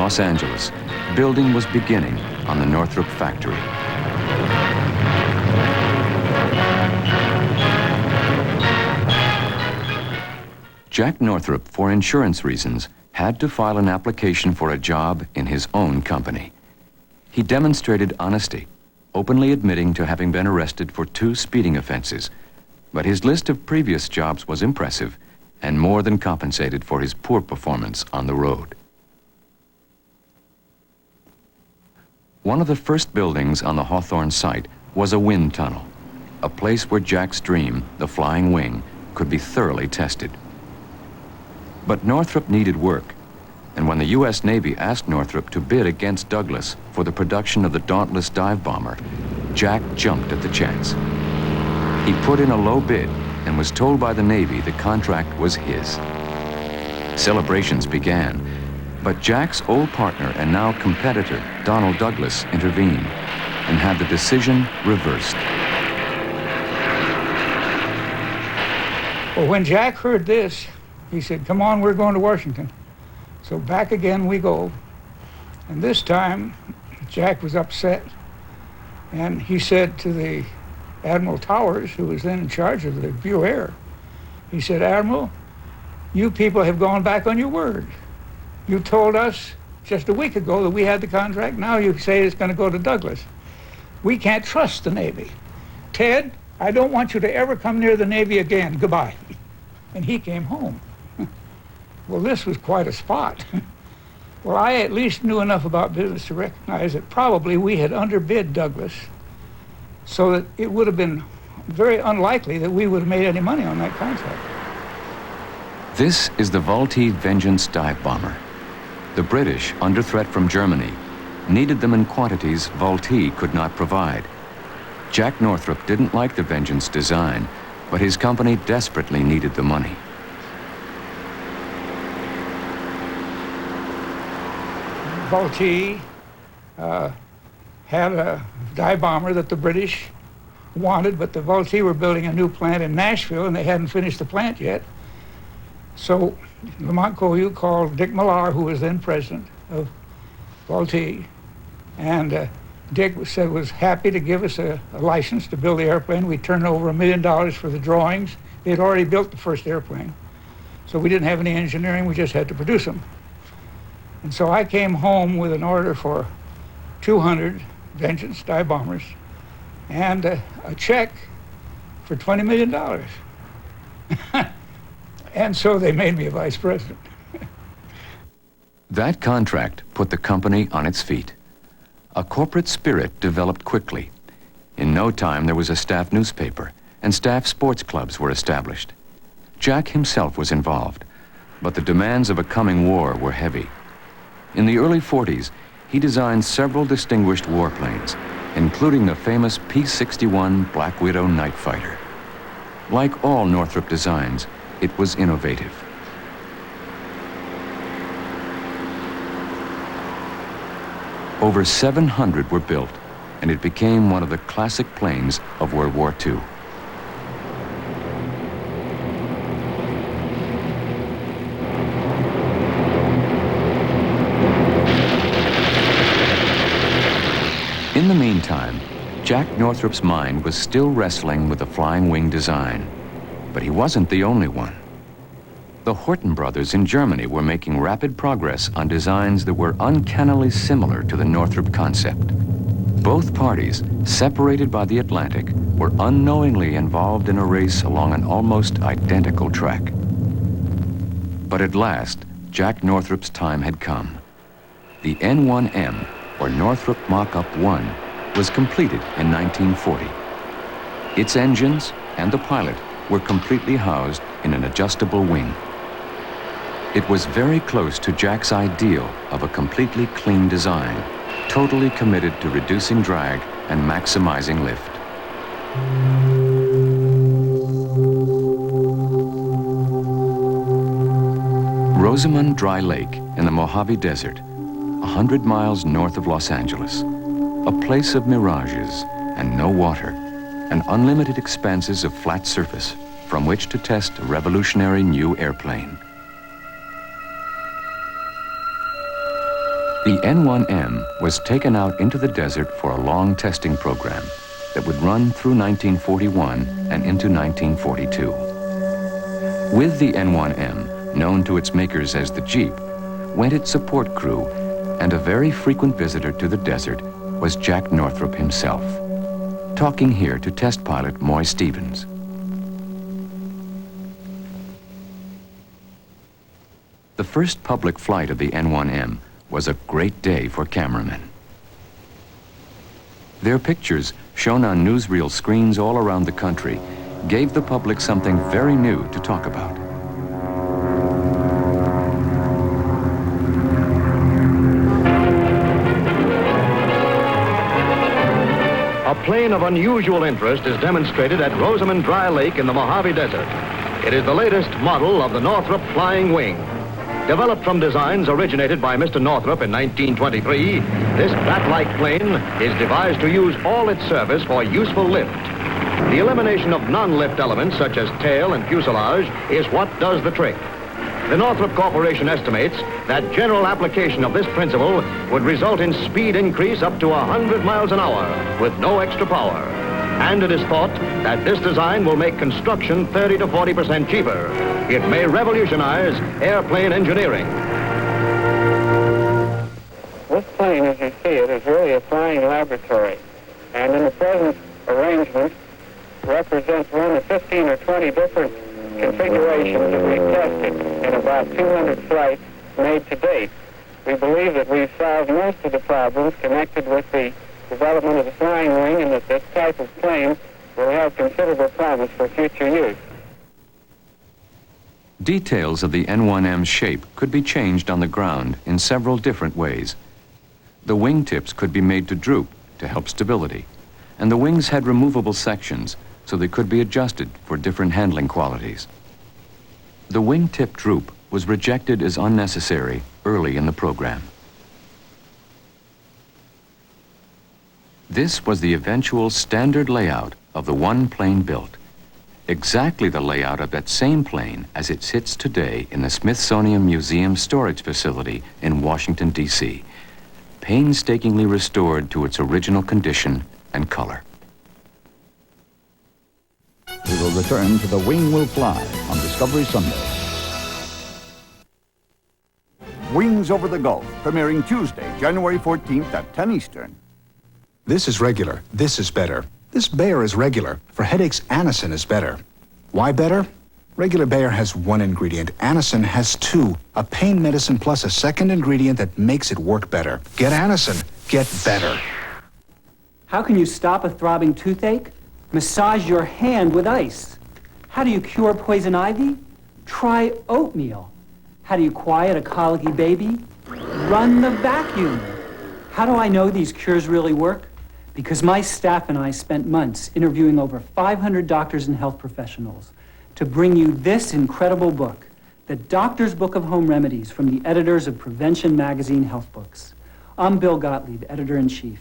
Los Angeles, building was beginning on the Northrop factory. Jack Northrop, for insurance reasons, had to file an application for a job in his own company. He demonstrated honesty, openly admitting to having been arrested for 2 speeding offenses, but his list of previous jobs was impressive and more than compensated for his poor performance on the road. One of the first buildings on the Hawthorne site was a wind tunnel, a place where Jack's dream, the flying wing, could be thoroughly tested. But Northrop needed work, and when the U.S. Navy asked Northrop to bid against Douglas for the production of the Dauntless dive bomber, Jack jumped at the chance. He put in a low bid and was told by the Navy the contract was his. Celebrations began, but Jack's old partner and now competitor, Donald Douglas, intervened and had the decision reversed. Well, when Jack heard this, he said, "Come on, we're going to Washington." So back again we go. And this time, Jack was upset. And he said to the Admiral Towers, who was then in charge of the Bureau Air, he said, "Admiral, you people have gone back on your word. You told us just a week ago that we had the contract. Now you say it's going to go to Douglas. We can't trust the Navy. Ted, I don't want you to ever come near the Navy again. Goodbye." And he came home. Well, this was quite a spot. Well, I at least knew enough about business to recognize that probably we had underbid Douglas, so that it would have been very unlikely that we would have made any money on that contract. This is the Vultee Vengeance dive bomber. The British, under threat from Germany, needed them in quantities Vultee could not provide. Jack Northrop didn't like the Vengeance design, but his company desperately needed the money. Vultee had a dive bomber that the British wanted, but the Vultee were building a new plant in Nashville, and they hadn't finished the plant yet. So Lamont Koyu called Dick Millar, who was then president of Vultee, and Dick was happy to give us a license to build the airplane. We turned over $1 million for the drawings. They had already built the first airplane, so we didn't have any engineering, we just had to produce them. And so I came home with an order for 200 Vengeance dive bombers and a check for $20 million. And so they made me a vice president. That contract put the company on its feet. A corporate spirit developed quickly. In no time, there was a staff newspaper, and staff sports clubs were established. Jack himself was involved, but the demands of a coming war were heavy. In the early 40s, he designed several distinguished warplanes, including the famous P-61 Black Widow night fighter. Like all Northrop designs, it was innovative. Over 700 were built, and it became one of the classic planes of World War II. In the meantime, Jack Northrop's mind was still wrestling with the flying wing design, but he wasn't the only one. The Horten brothers in Germany were making rapid progress on designs that were uncannily similar to the Northrop concept. Both parties, separated by the Atlantic, were unknowingly involved in a race along an almost identical track. But at last, Jack Northrop's time had come. The N1M, or Northrop Mock-Up 1, was completed in 1940. Its engines and the pilot were completely housed in an adjustable wing. It was very close to Jack's ideal of a completely clean design, totally committed to reducing drag and maximizing lift. Rosamond Dry Lake in the Mojave Desert, 100 miles north of Los Angeles, a place of mirages and no water, and unlimited expanses of flat surface from which to test a revolutionary new airplane. The N1M was taken out into the desert for a long testing program that would run through 1941 and into 1942. With the N1M, known to its makers as the Jeep, went its support crew, and a very frequent visitor to the desert was Jack Northrop himself, talking here to test pilot Moy Stevens. The first public flight of the N1M was a great day for cameramen. Their pictures, shown on newsreel screens all around the country, gave the public something very new to talk about. A plane of unusual interest is demonstrated at Rosamond Dry Lake in the Mojave Desert. It is the latest model of the Northrop Flying Wing. Developed from designs originated by Mr. Northrop in 1923, this bat-like plane is devised to use all its service for useful lift. The elimination of non-lift elements such as tail and fuselage is what does the trick. The Northrop Corporation estimates that general application of this principle would result in speed increase up to 100 miles an hour with no extra power. And it is thought that this design will make construction 30 to 40% cheaper. It may revolutionize airplane engineering. This plane, as you see it, is really a flying laboratory. And in the present arrangement, represents one of 15 or 20 different configurations that we've tested in about 200 flights made to date. We believe that we've solved most of the problems connected with the development of the flying wing, and that this type of plane will have considerable promise for future use. Details of the N1M's shape could be changed on the ground in several different ways. The wingtips could be made to droop to help stability, and the wings had removable sections so they could be adjusted for different handling qualities. The wingtip droop was rejected as unnecessary early in the program. This was the eventual standard layout of the one plane built, exactly the layout of that same plane as it sits today in the Smithsonian Museum storage facility in Washington, D.C., painstakingly restored to its original condition and color. We will return to The Wing Will Fly on Discovery Sunday. Wings Over the Gulf, premiering Tuesday, January 14th at 10 Eastern. This is regular. This is better. This Bayer is regular. For headaches, Anacin is better. Why better? Regular Bayer has one ingredient. Anacin has two. A pain medicine plus a second ingredient that makes it work better. Get Anacin. Get better. How can you stop a throbbing toothache? Massage your hand with ice. How do you cure poison ivy? Try oatmeal. How do you quiet a colicky baby? Run the vacuum. How do I know these cures really work? Because my staff and I spent months interviewing over 500 doctors and health professionals to bring you this incredible book, the Doctor's Book of Home Remedies from the editors of Prevention Magazine Health Books. I'm Bill Gottlieb, editor-in-chief,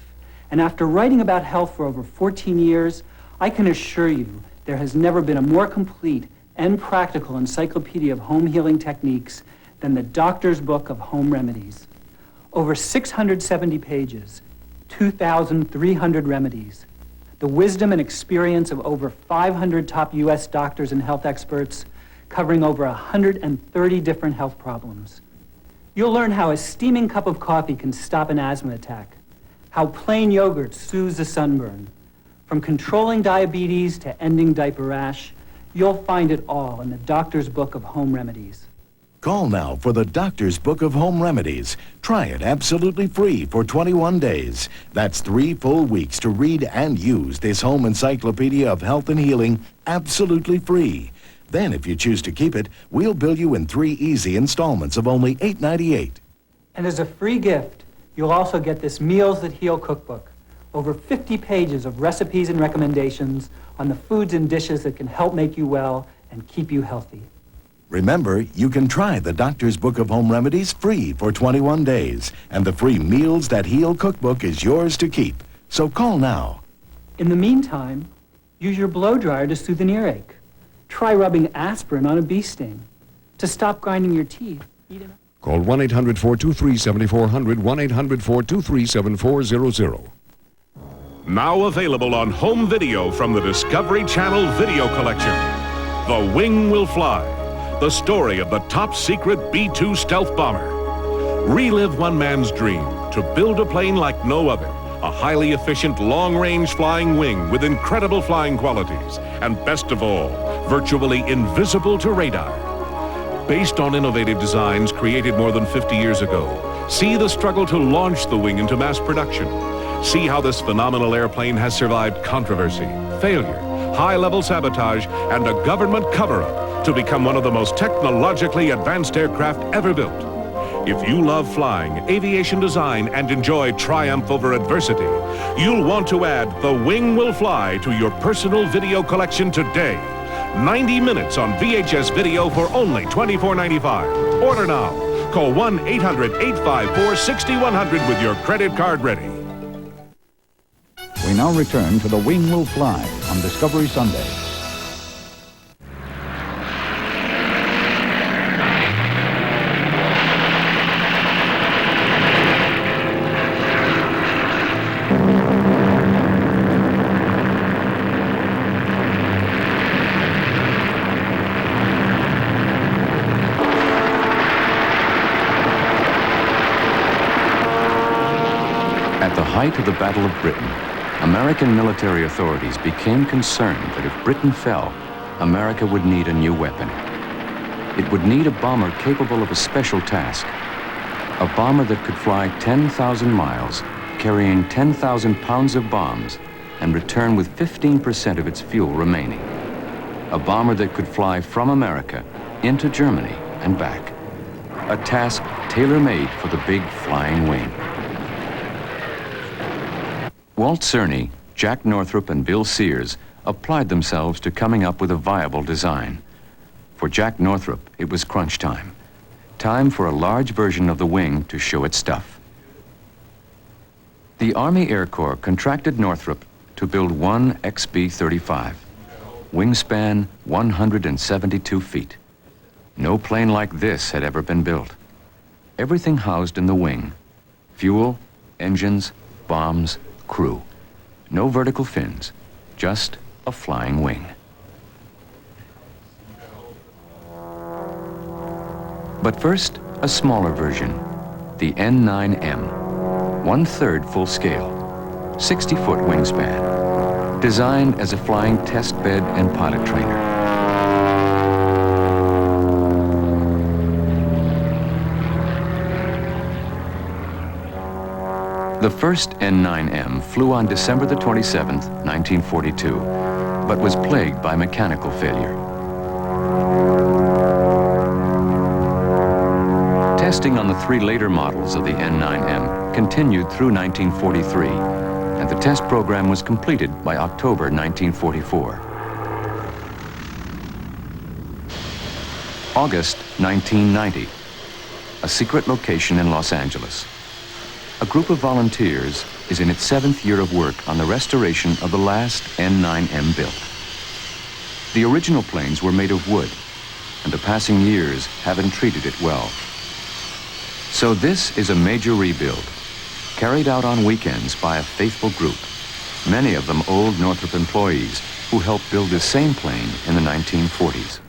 and after writing about health for over 14 years, I can assure you there has never been a more complete and practical encyclopedia of home healing techniques than the Doctor's Book of Home Remedies. Over 670 pages, 2,300 remedies, the wisdom and experience of over 500 top U.S. doctors and health experts covering over 130 different health problems. You'll learn how a steaming cup of coffee can stop an asthma attack, how plain yogurt soothes a sunburn. From controlling diabetes to ending diaper rash, you'll find it all in the Doctor's Book of Home Remedies. Call now for the Doctor's Book of Home Remedies. Try it absolutely free for 21 days. That's 3 full weeks to read and use this home encyclopedia of health and healing absolutely free. Then, if you choose to keep it, we'll bill you in 3 easy installments of only $8.98. And as a free gift, you'll also get this Meals That Heal cookbook. Over 50 pages of recipes and recommendations on the foods and dishes that can help make you well and keep you healthy. Remember, you can try the Doctor's Book of Home Remedies free for 21 days, and the free Meals That Heal cookbook is yours to keep. So call now. In the meantime, use your blow dryer to soothe an earache. Try rubbing aspirin on a bee sting. To stop grinding your teeth, eat enough. Call 1-800-423-7400, 1-800-423-7400. Now available on home video from the Discovery Channel Video Collection. The Wing Will Fly, the story of the top secret B-2 stealth bomber. Relive one man's dream to build a plane like no other, a highly efficient long-range flying wing with incredible flying qualities, and best of all, virtually invisible to radar. Based on innovative designs created more than 50 years ago, see the struggle to launch the wing into mass production. See how this phenomenal airplane has survived controversy, failure, high-level sabotage, and a government cover-up to become one of the most technologically advanced aircraft ever built. If you love flying, aviation design, and enjoy triumph over adversity, you'll want to add The Wing Will Fly to your personal video collection today. 90 minutes on VHS video for only $24.95. Order now. Call 1-800-854-6100 with your credit card ready. We now return to The Wing Will Fly on Discovery Sunday. At the height of the Battle of Britain, American military authorities became concerned that if Britain fell, America would need a new weapon. It would need a bomber capable of a special task, a bomber that could fly 10,000 miles, carrying 10,000 pounds of bombs, and return with 15% of its fuel remaining. A bomber that could fly from America into Germany and back. A task tailor-made for the big flying wing. Walt Cerny, Jack Northrop, and Bill Sears applied themselves to coming up with a viable design. For Jack Northrop, it was crunch time. Time for a large version of the wing to show its stuff. The Army Air Corps contracted Northrop to build one XB-35. Wingspan 172 feet. No plane like this had ever been built. Everything housed in the wing. Fuel, engines, bombs, crew. No vertical fins, just a flying wing. But first, a smaller version, the N9M. 1/3 full scale, 60-foot wingspan, designed as a flying test bed and pilot trainer. The first N9M flew on December the 27th, 1942, but was plagued by mechanical failure. Testing on the 3 later models of the N9M continued through 1943, and the test program was completed by October 1944. August 1990, a secret location in Los Angeles. A group of volunteers is in its 7th year of work on the restoration of the last N9M built. The original planes were made of wood, and the passing years haven't treated it well. So this is a major rebuild, carried out on weekends by a faithful group, many of them old Northrop employees who helped build this same plane in the 1940s.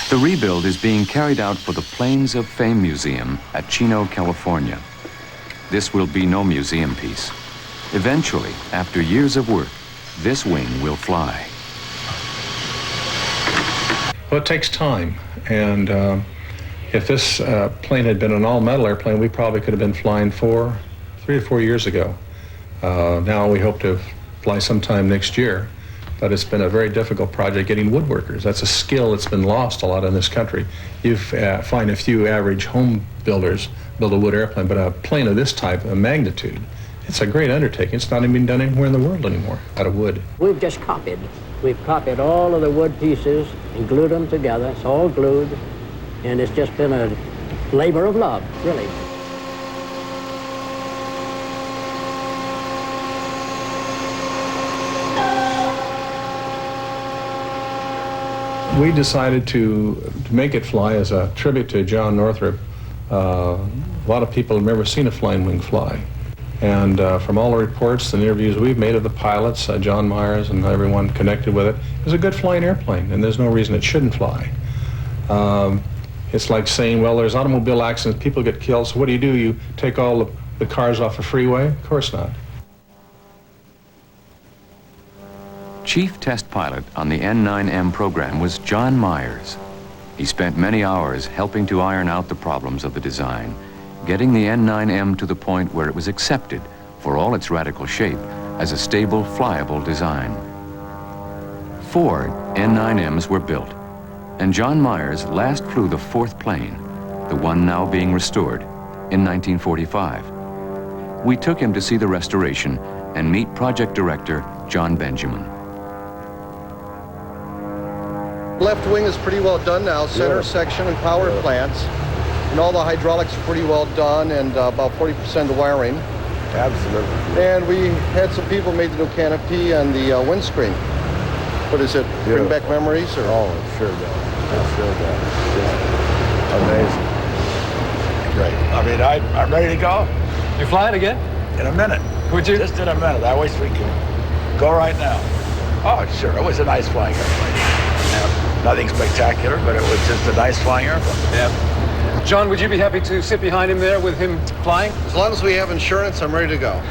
The rebuild is being carried out for the Planes of Fame Museum at Chino, California. This will be no museum piece. Eventually, after years of work, this wing will fly. Well, it takes time, and if this plane had been an all-metal airplane, we probably could have been flying 3 to 4 years ago. Now we hope to fly sometime next year. But it's been a very difficult project getting woodworkers. That's a skill that's been lost a lot in this country. You find a few average home builders build a wood airplane, but a plane of this type, a magnitude, it's a great undertaking. It's not even being done anywhere in the world anymore, out of wood. We've just copied. We've copied all of the wood pieces and glued them together. It's all glued, and it's just been a labor of love, really. We decided to make it fly as a tribute to John Northrop. A lot of people have never seen a flying wing fly. And from all the reports and interviews we've made of the pilots, John Myers and everyone connected with it, it's a good flying airplane, and there's no reason it shouldn't fly. It's like saying, well, there's automobile accidents, people get killed, so what do? You take all the cars off a freeway? Of course not. Chief test pilot on the N9M program was John Myers. He spent many hours helping to iron out the problems of the design, getting the N9M to the point where it was accepted, for all its radical shape, as a stable, flyable design. 4 N9Ms were built, and John Myers last flew the 4th plane, the one now being restored, in 1945. We took him to see the restoration and meet project director John Benjamin. Left wing is pretty well done now, center section and power plants. And all the hydraulics are pretty well done, and about 40% of the wiring. Absolutely. And we had some people made the new canopy and the windscreen. What is it? Bring back memories? Or? Oh, it sure does. It sure does. Just amazing. Great. I mean, I'm ready to go. You fly it again? In a minute. Would you? Just in a minute. I wish we could go right now. Oh, sure. It was a nice flying airplane. Yeah. Nothing spectacular, but it was just a nice flying airplane. Yeah. John, would you be happy to sit behind him there with him flying? As long as we have insurance, I'm ready to go.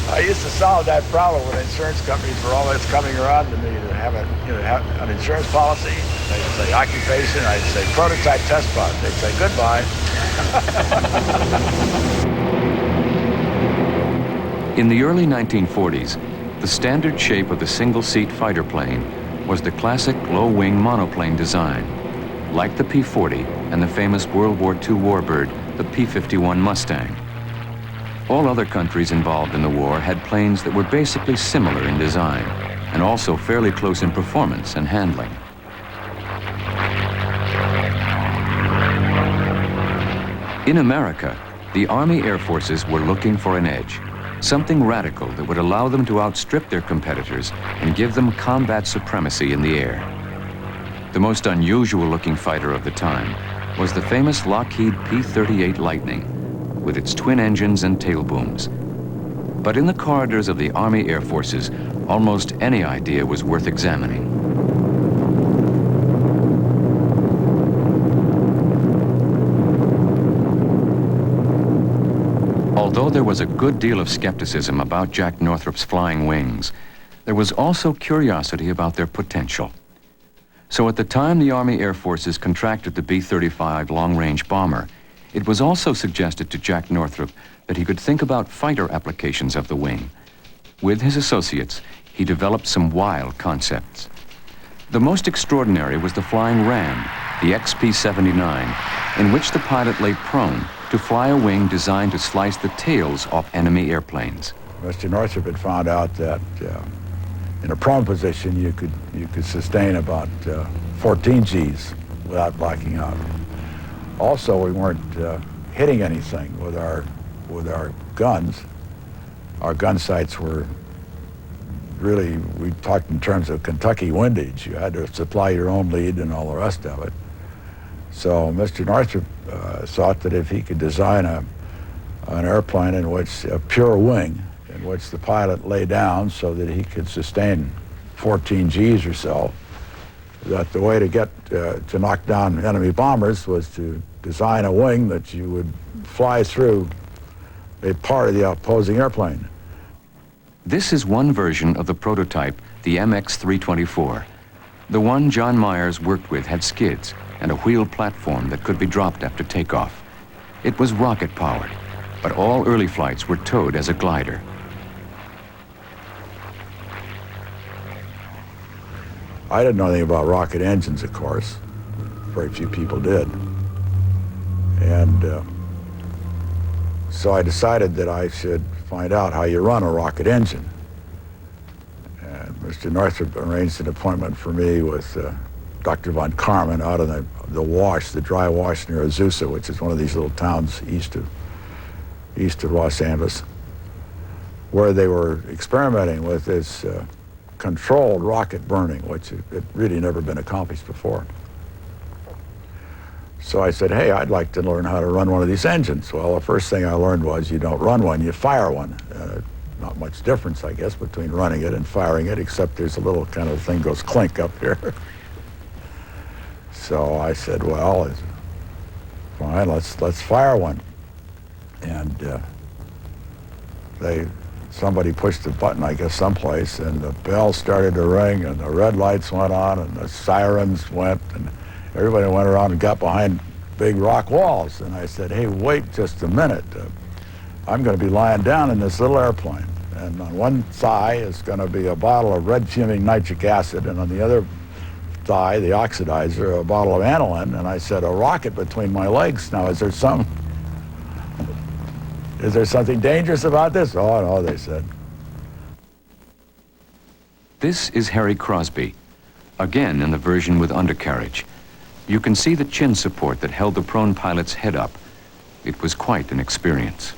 I used to solve that problem with insurance companies for all that's coming around to me to have have an insurance policy. They'd say occupation, I'd say prototype test pod. They'd say goodbye. In the early 1940s, the standard shape of the single-seat fighter plane was the classic low-wing monoplane design, like the P-40 and the famous World War II warbird, the P-51 Mustang. All other countries involved in the war had planes that were basically similar in design and also fairly close in performance and handling. In America, the Army Air Forces were looking for an edge, something radical that would allow them to outstrip their competitors and give them combat supremacy in the air. The most unusual-looking fighter of the time was the famous Lockheed P-38 Lightning, with its twin engines and tail booms. But in the corridors of the Army Air Forces, almost any idea was worth examining. Although there was a good deal of skepticism about Jack Northrop's flying wings, there was also curiosity about their potential. So at the time the Army Air Forces contracted the B-35 long-range bomber, it was also suggested to Jack Northrop that he could think about fighter applications of the wing. With his associates, he developed some wild concepts. The most extraordinary was the flying ram, the XP-79, in which the pilot lay prone to fly a wing designed to slice the tails off enemy airplanes. Mr. Northrop had found out that in a prone position you could sustain about 14 Gs without blacking out. Also, we weren't hitting anything with our guns. Our gun sights were really, we talked in terms of Kentucky windage. You had to supply your own lead and all the rest of it. So Mr. Northrop thought that if he could design an airplane in which a pure wing, in which the pilot lay down so that he could sustain 14 Gs or so, that the way to get to knock down enemy bombers was to design a wing that you would fly through a part of the opposing airplane. This is one version of the prototype, the MX-324. The one John Myers worked with had skids and a wheeled platform that could be dropped after takeoff. It was rocket-powered, but all early flights were towed as a glider. I didn't know anything about rocket engines, of course. Very few people did. And so I decided that I should find out how you run a rocket engine. And Mr. Northrop arranged an appointment for me with Dr. von Karman out on the dry wash near Azusa, which is one of these little towns east of Los Angeles, where they were experimenting with this controlled rocket burning, which had really never been accomplished before. So I said, hey, I'd like to learn how to run one of these engines. Well, the first thing I learned was you don't run one, you fire one. Not much difference, I guess, between running it and firing it, except there's a little kind of thing goes clink up here. So I said, well, it's fine, let's fire one. And somebody pushed the button, I guess, someplace, and the bell started to ring, and the red lights went on, and the sirens went, and everybody went around and got behind big rock walls. And I said, hey, wait just a minute. I'm going to be lying down in this little airplane. And on one thigh is going to be a bottle of red-fuming nitric acid, and on the other thigh, the oxidizer, a bottle of aniline. And I said, a rocket between my legs. Now, is there something dangerous about this? Oh, no, they said. This is Harry Crosby, again in the version with undercarriage. You can see the chin support that held the prone pilot's head up. It was quite an experience.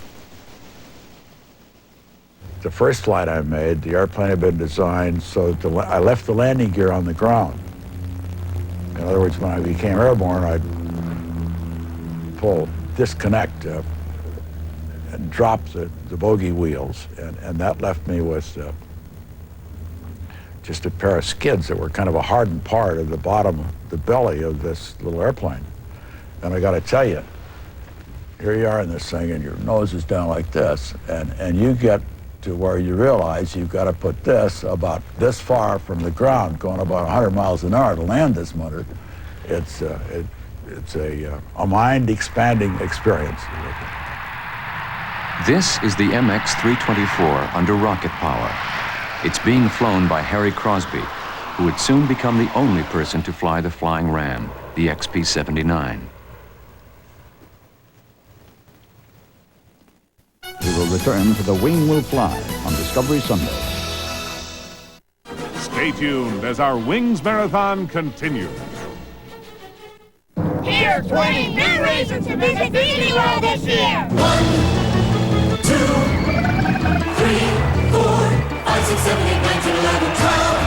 The first flight I made, the airplane had been designed so that I left the landing gear on the ground. In other words, when I became airborne, I'd disconnect and drop the bogey wheels, and that left me with just a pair of skids that were kind of a hardened part of the bottom, the belly of this little airplane. And I got to tell you, here you are in this thing, and your nose is down like this, and you get to where you realize you've got to put this about this far from the ground, going about 100 miles an hour to land this motor. It's a mind-expanding experience. This is the MX-324 under rocket power. It's being flown by Harry Crosby, who would soon become the only person to fly the flying ram, the XP-79. We will return to The Wing Will Fly on Discovery Sunday. Stay tuned as our Wings Marathon continues. Here are 20 new reasons to visit Disney World this year. 1, 2, 3, 4, 5, 6, 7, 8, 9, 10, 11, 12,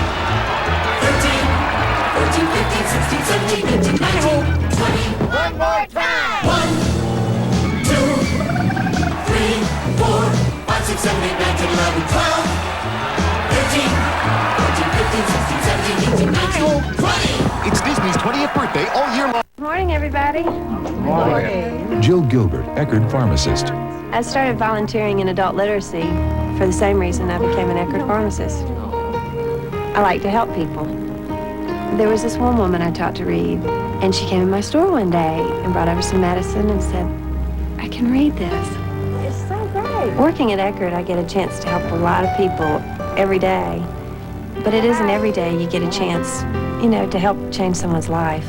13, 14, 15, 16, 17, 18, 19, 20. One more time. 1, 2, 3, 4, 5, 6, 7, 8, 9, 10, 11, 12, 13, 14, 15, 16, 17, 18, 19, 20. It's Disney's 20th birthday all year long. Good morning, everybody. Good morning. Jill Gilbert, Eckerd pharmacist. I started volunteering in adult literacy for the same reason I became an Eckerd pharmacist. I like to help people. There was this one woman I taught to read, and she came in my store one day and brought over some medicine and said, I can read this. It's so great. Working at Eckerd, I get a chance to help a lot of people every day. But it isn't every day you get a chance, to help change someone's life.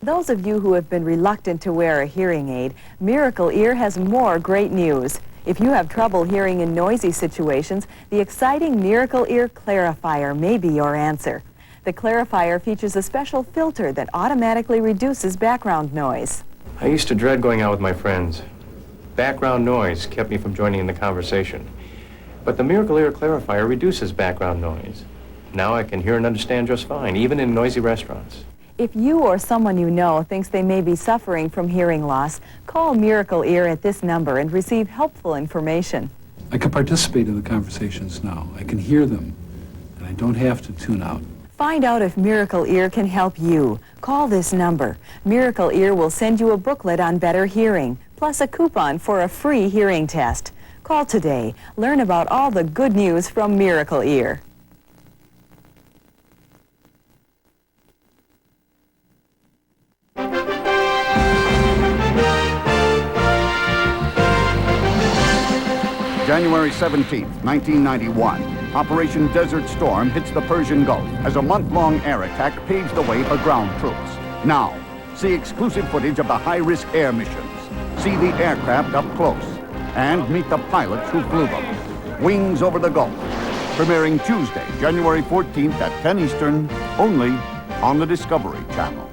Those of you who have been reluctant to wear a hearing aid, Miracle Ear has more great news. If you have trouble hearing in noisy situations, the exciting Miracle Ear Clarifier may be your answer. The Clarifier features a special filter that automatically reduces background noise. I used to dread going out with my friends. Background noise kept me from joining in the conversation. But the Miracle Ear Clarifier reduces background noise. Now I can hear and understand just fine, even in noisy restaurants. If you or someone you know thinks they may be suffering from hearing loss, call Miracle Ear at this number and receive helpful information. I can participate in the conversations now. I can hear them, and I don't have to tune out. Find out if Miracle Ear can help you. Call this number. Miracle Ear will send you a booklet on better hearing, plus a coupon for a free hearing test. Call today. Learn about all the good news from Miracle Ear. January 17th, 1991. Operation Desert Storm hits the Persian Gulf as a month-long air attack paves the way for ground troops. Now, see exclusive footage of the high-risk air missions. See the aircraft up close and meet the pilots who flew them. Wings Over the Gulf, premiering Tuesday, January 14th at 10 Eastern, only on the Discovery Channel.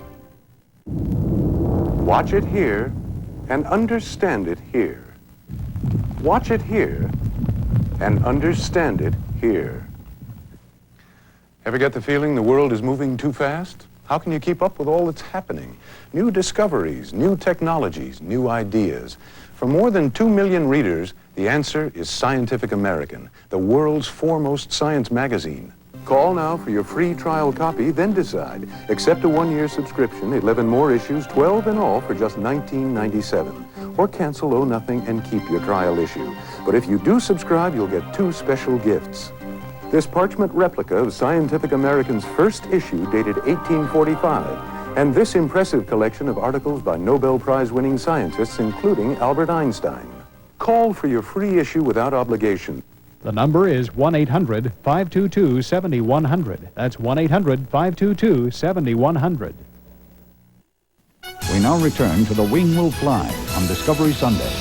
Watch it here and understand it here. Watch it here and understand it here. Ever get the feeling the world is moving too fast? How can you keep up with all that's happening? New discoveries, new technologies, new ideas. For more than 2 million readers, the answer is Scientific American, the world's foremost science magazine. Call now for your free trial copy, then decide. Accept a 1-year subscription, 11 more issues, 12 in all for just $19.97. Or cancel, owe nothing, and keep your trial issue. But if you do subscribe, you'll get 2 special gifts. This parchment replica of Scientific American's first issue dated 1845, and this impressive collection of articles by Nobel Prize-winning scientists, including Albert Einstein. Call for your free issue without obligation. The number is 1-800-522-7100. That's 1-800-522-7100. We now return to The Wing Will Fly on Discovery Sunday.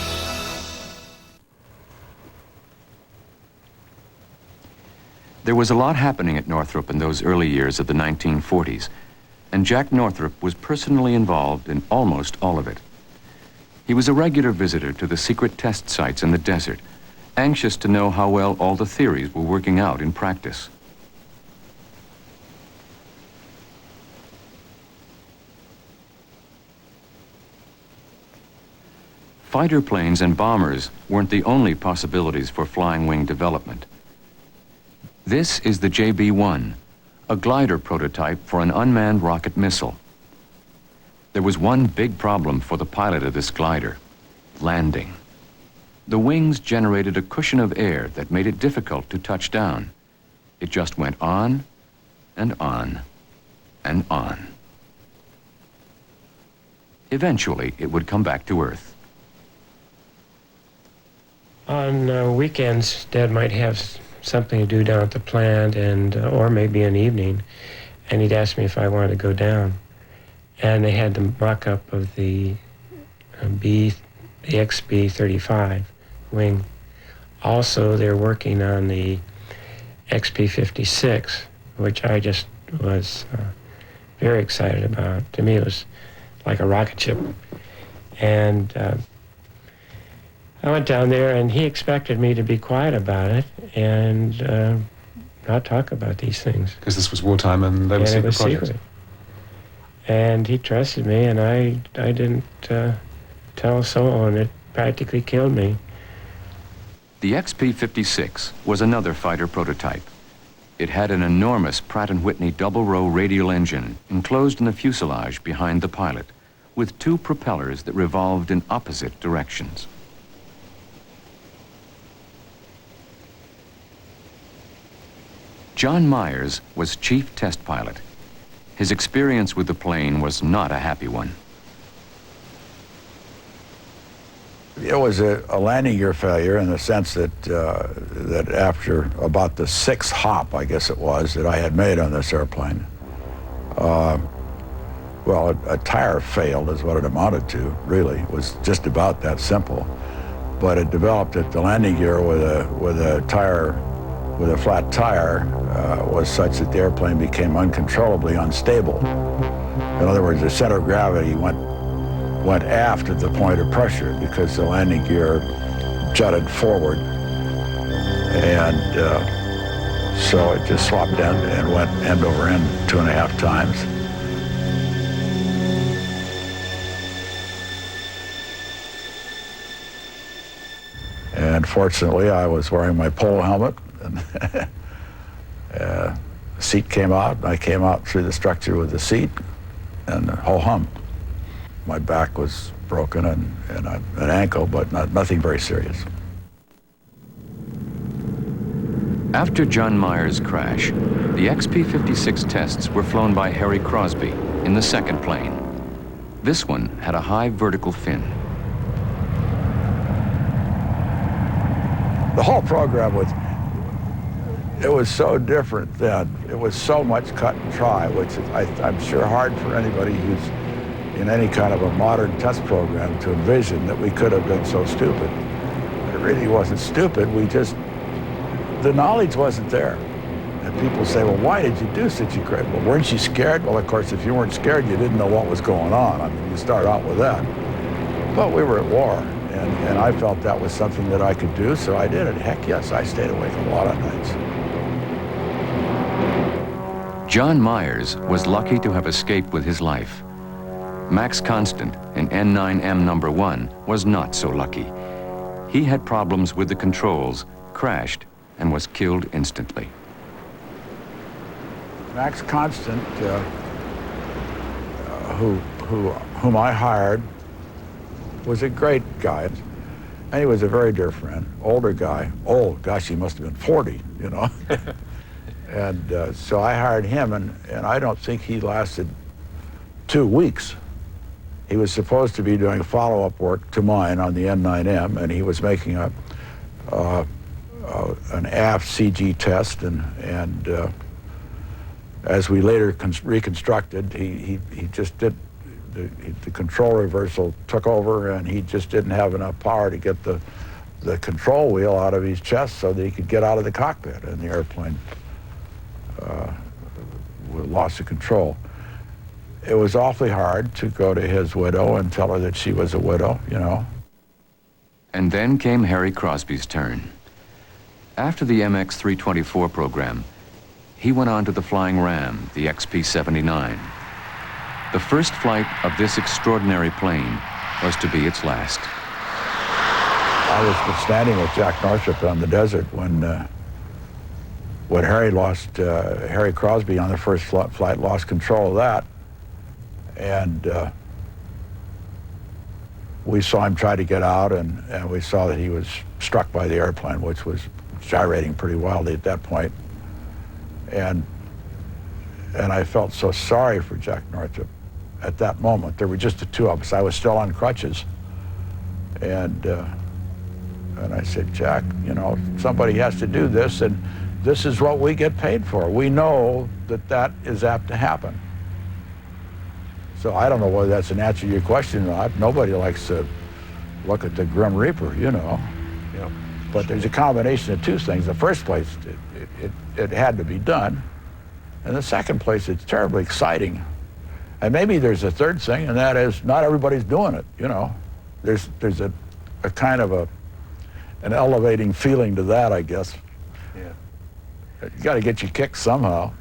There was a lot happening at Northrop in those early years of the 1940s, and Jack Northrop was personally involved in almost all of it. He was a regular visitor to the secret test sites in the desert, anxious to know how well all the theories were working out in practice. Fighter planes and bombers weren't the only possibilities for flying wing development. This is the JB-1, a glider prototype for an unmanned rocket missile. There was one big problem for the pilot of this glider: landing. The wings generated a cushion of air that made it difficult to touch down. It just went on and on and on. Eventually, it would come back to Earth. On weekends, Dad might have something to do down at the plant, and or maybe an evening, and he'd ask me if I wanted to go down. And they had the mock-up of the XB-35 wing. Also, they're working on the XB-56, which I just was very excited about. To me, it was like a rocket ship. And I went down there, and he expected me to be quiet about it and not talk about these things. Because this was wartime and they were secret projects. Secret. And he trusted me, and I didn't tell a soul, and it practically killed me. The XB-56 was another fighter prototype. It had an enormous Pratt & Whitney double-row radial engine enclosed in the fuselage behind the pilot, with 2 propellers that revolved in opposite directions. John Myers was chief test pilot. His experience with the plane was not a happy one. It was a landing gear failure in the sense that that after about the 6th hop, I guess it was, that I had made on this airplane, well, a tire failed is what it amounted to, really. It was just about that simple. But it developed that the landing gear with a flat tire was such that the airplane became uncontrollably unstable. In other words, the center of gravity went aft at the point of pressure because the landing gear jutted forward. And so it just swapped end and went end over end 2.5 times. And fortunately, I was wearing my polo helmet, and the seat came out, and I came out through the structure with the seat, and ho-hum. My back was broken and an ankle, but nothing very serious. After John Myers' crash, the XB-56 tests were flown by Harry Crosby in the second plane. This one had a high vertical fin. The whole program was so different then. It was so much cut and try, which is, I'm sure, hard for anybody who's in any kind of a modern test program to envision that we could have been so stupid. It really wasn't stupid, the knowledge wasn't there. And people say, well, why did you do such a great, well, weren't you scared? Well, of course, if you weren't scared, you didn't know what was going on. I mean, you start out with that. But we were at war, and I felt that was something that I could do, so I did it. Heck yes, I stayed awake a lot of nights. John Myers was lucky to have escaped with his life. Max Constant in N9M number 1 was not so lucky. He had problems with the controls, crashed, and was killed instantly. Max Constant, whom I hired, was a great guy, and he was a very dear friend, older guy. Oh, gosh, he must have been 40, you know. And so I hired him, and I don't think he lasted 2 weeks. He was supposed to be doing follow-up work to mine on the N9M, and he was making an aft CG test, and as we later reconstructed, he just did, the control reversal took over, and he just didn't have enough power to get the control wheel out of his chest so that he could get out of the cockpit, and the airplane lost the control. It was awfully hard to go to his widow and tell her that she was a widow, you know. And then came Harry Crosby's turn. After the MX-324 program, he went on to the Flying Ram, the XP-79. The first flight of this extraordinary plane was to be its last. I was standing with Jack Northrop on the desert when Harry Crosby on the first flight lost control of that. And we saw him try to get out, and we saw that he was struck by the airplane, which was gyrating pretty wildly at that point. And I felt so sorry for Jack Northrop at that moment. There were just the two of us. I was still on crutches. And I said, Jack, you know, somebody has to do this, and this is what we get paid for. We know that that is apt to happen. So I don't know whether that's an answer to your question or not. Nobody likes to look at the Grim Reaper, you know. Yep. But there's a combination of two things. The first place, it had to be done. And the second place, it's terribly exciting. And maybe there's a third thing, and that is not everybody's doing it, you know. There's a kind of an elevating feeling to that, I guess. Yeah. You got to get your kicks somehow.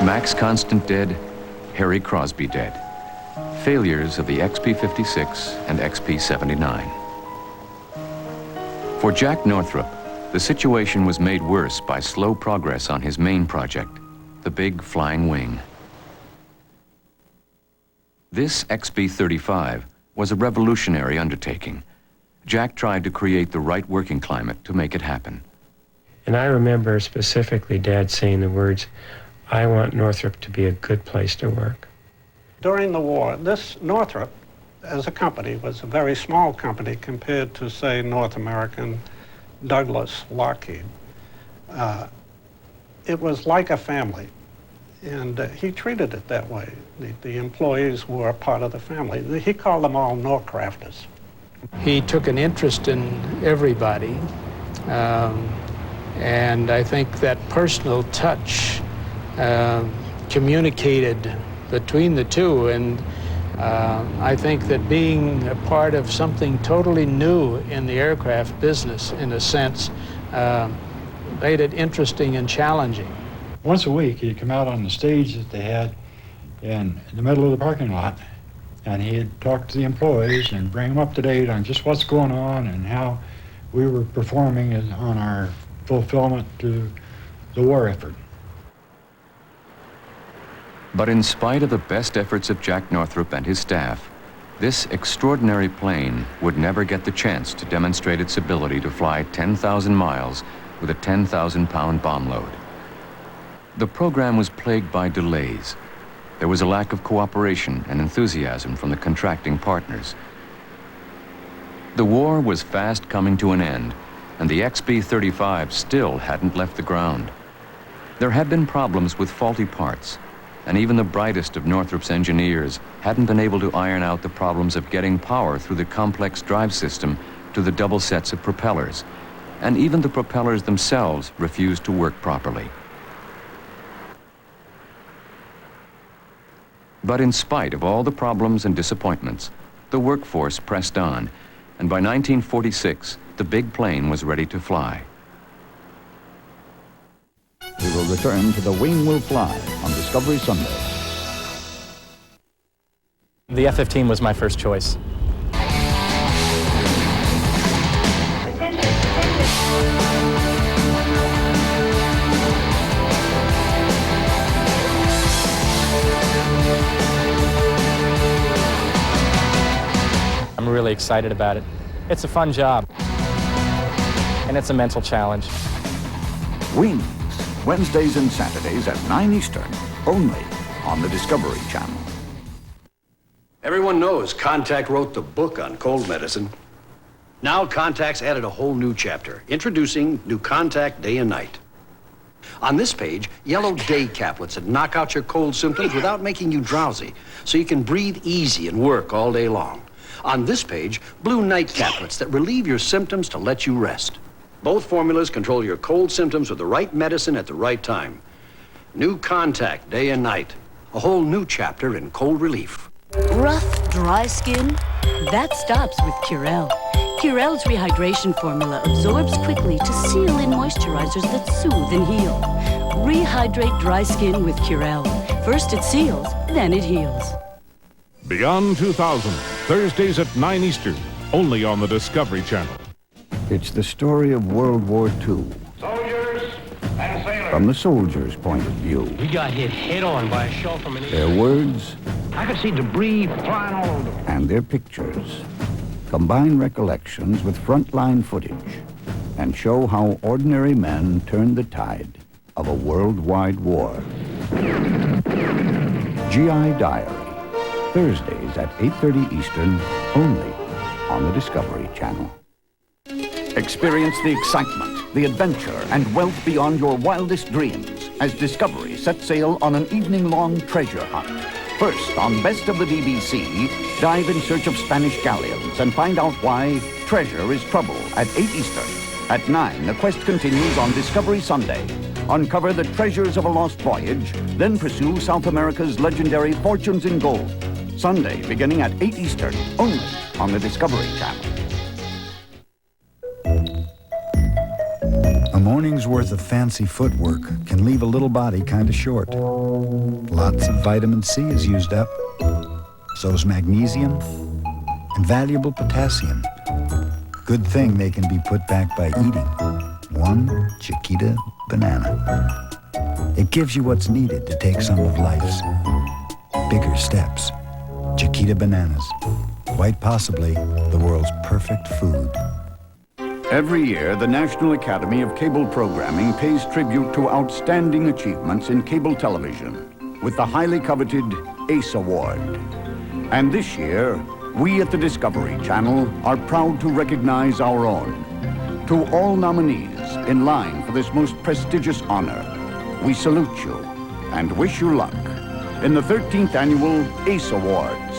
Max Constant dead, Harry Crosby dead. Failures of the XP-56 and XP-79. For Jack Northrop, the situation was made worse by slow progress on his main project, the big flying wing. This XP-35 was a revolutionary undertaking. Jack tried to create the right working climate to make it happen. And I remember specifically Dad saying the words, "I want Northrop to be a good place to work." During the war, this Northrop, as a company, was a very small company compared to, say, North American, Douglas, Lockheed. It was like a family, and he treated it that way. The employees were a part of the family. He called them all Norcrafters. He took an interest in everybody, and I think that personal touch communicated between the two, and I think that being a part of something totally new in the aircraft business, in a sense, made it interesting and challenging. Once a week, he'd come out on the stage that they had in the middle of the parking lot, and he'd talk to the employees and bring them up to date on just what's going on and how we were performing on our fulfillment to the war effort. But in spite of the best efforts of Jack Northrop and his staff, this extraordinary plane would never get the chance to demonstrate its ability to fly 10,000 miles with a 10,000-pound bomb load. The program was plagued by delays. There was a lack of cooperation and enthusiasm from the contracting partners. The war was fast coming to an end, and the XP-35 still hadn't left the ground. There had been problems with faulty parts, and even the brightest of Northrop's engineers hadn't been able to iron out the problems of getting power through the complex drive system to the double sets of propellers, and even the propellers themselves refused to work properly. But in spite of all the problems and disappointments, the workforce pressed on, and by 1946, the big plane was ready to fly. return to The Wing Will Fly on Discovery Sunday. The F-15 was my first choice. I'm really excited about it. It's a fun job, and it's a mental challenge. Wings, Wednesdays and Saturdays at 9 Eastern, only on the Discovery Channel. Everyone knows Contact wrote the book on cold medicine. Now Contact's added a whole new chapter, introducing new Contact Day and Night. On this page, yellow day caplets that knock out your cold symptoms without making you drowsy, so you can breathe easy and work all day long. On this page, blue night caplets that relieve your symptoms to let you rest. Both formulas control your cold symptoms with the right medicine at the right time. New Contact Day and Night, a whole new chapter in cold relief. Rough, dry skin? That stops with Curel. Curel's rehydration formula absorbs quickly to seal in moisturizers that soothe and heal. Rehydrate dry skin with Curel. First it seals, then it heals. Beyond 2000, Thursdays at 9 Eastern, only on the Discovery Channel. It's the story of World War II. Soldiers and sailors. From the soldiers' point of view. We got hit head-on by a shell from an... Their words I could see debris flying all over them. and their pictures combine recollections with frontline footage and show how ordinary men turned the tide of a worldwide war. GI Diary, Thursdays at 8:30 Eastern, only on the Discovery Channel. Experience the excitement, the adventure, and wealth beyond your wildest dreams as Discovery sets sail on an evening-long treasure hunt. First, on Best of the BBC, dive in search of Spanish galleons and find out why treasure is trouble at 8 Eastern. At 9, the quest continues on Discovery Sunday. Uncover the treasures of a lost voyage, then pursue South America's legendary fortunes in gold. Sunday, beginning at 8 Eastern, only on the Discovery Channel. A morning's worth of fancy footwork can leave a little body kind of short. Lots of vitamin C is used up. So's magnesium and valuable potassium. Good thing they can be put back by eating one Chiquita banana. It gives you what's needed to take some of life's bigger steps. Chiquita bananas, quite possibly the world's perfect food. Every year, the National Academy of Cable Programming pays tribute to outstanding achievements in cable television with the highly coveted ACE Award. And this year, we at the Discovery Channel are proud to recognize our own. To all nominees in line for this most prestigious honor, we salute you and wish you luck in the 13th Annual ACE Awards,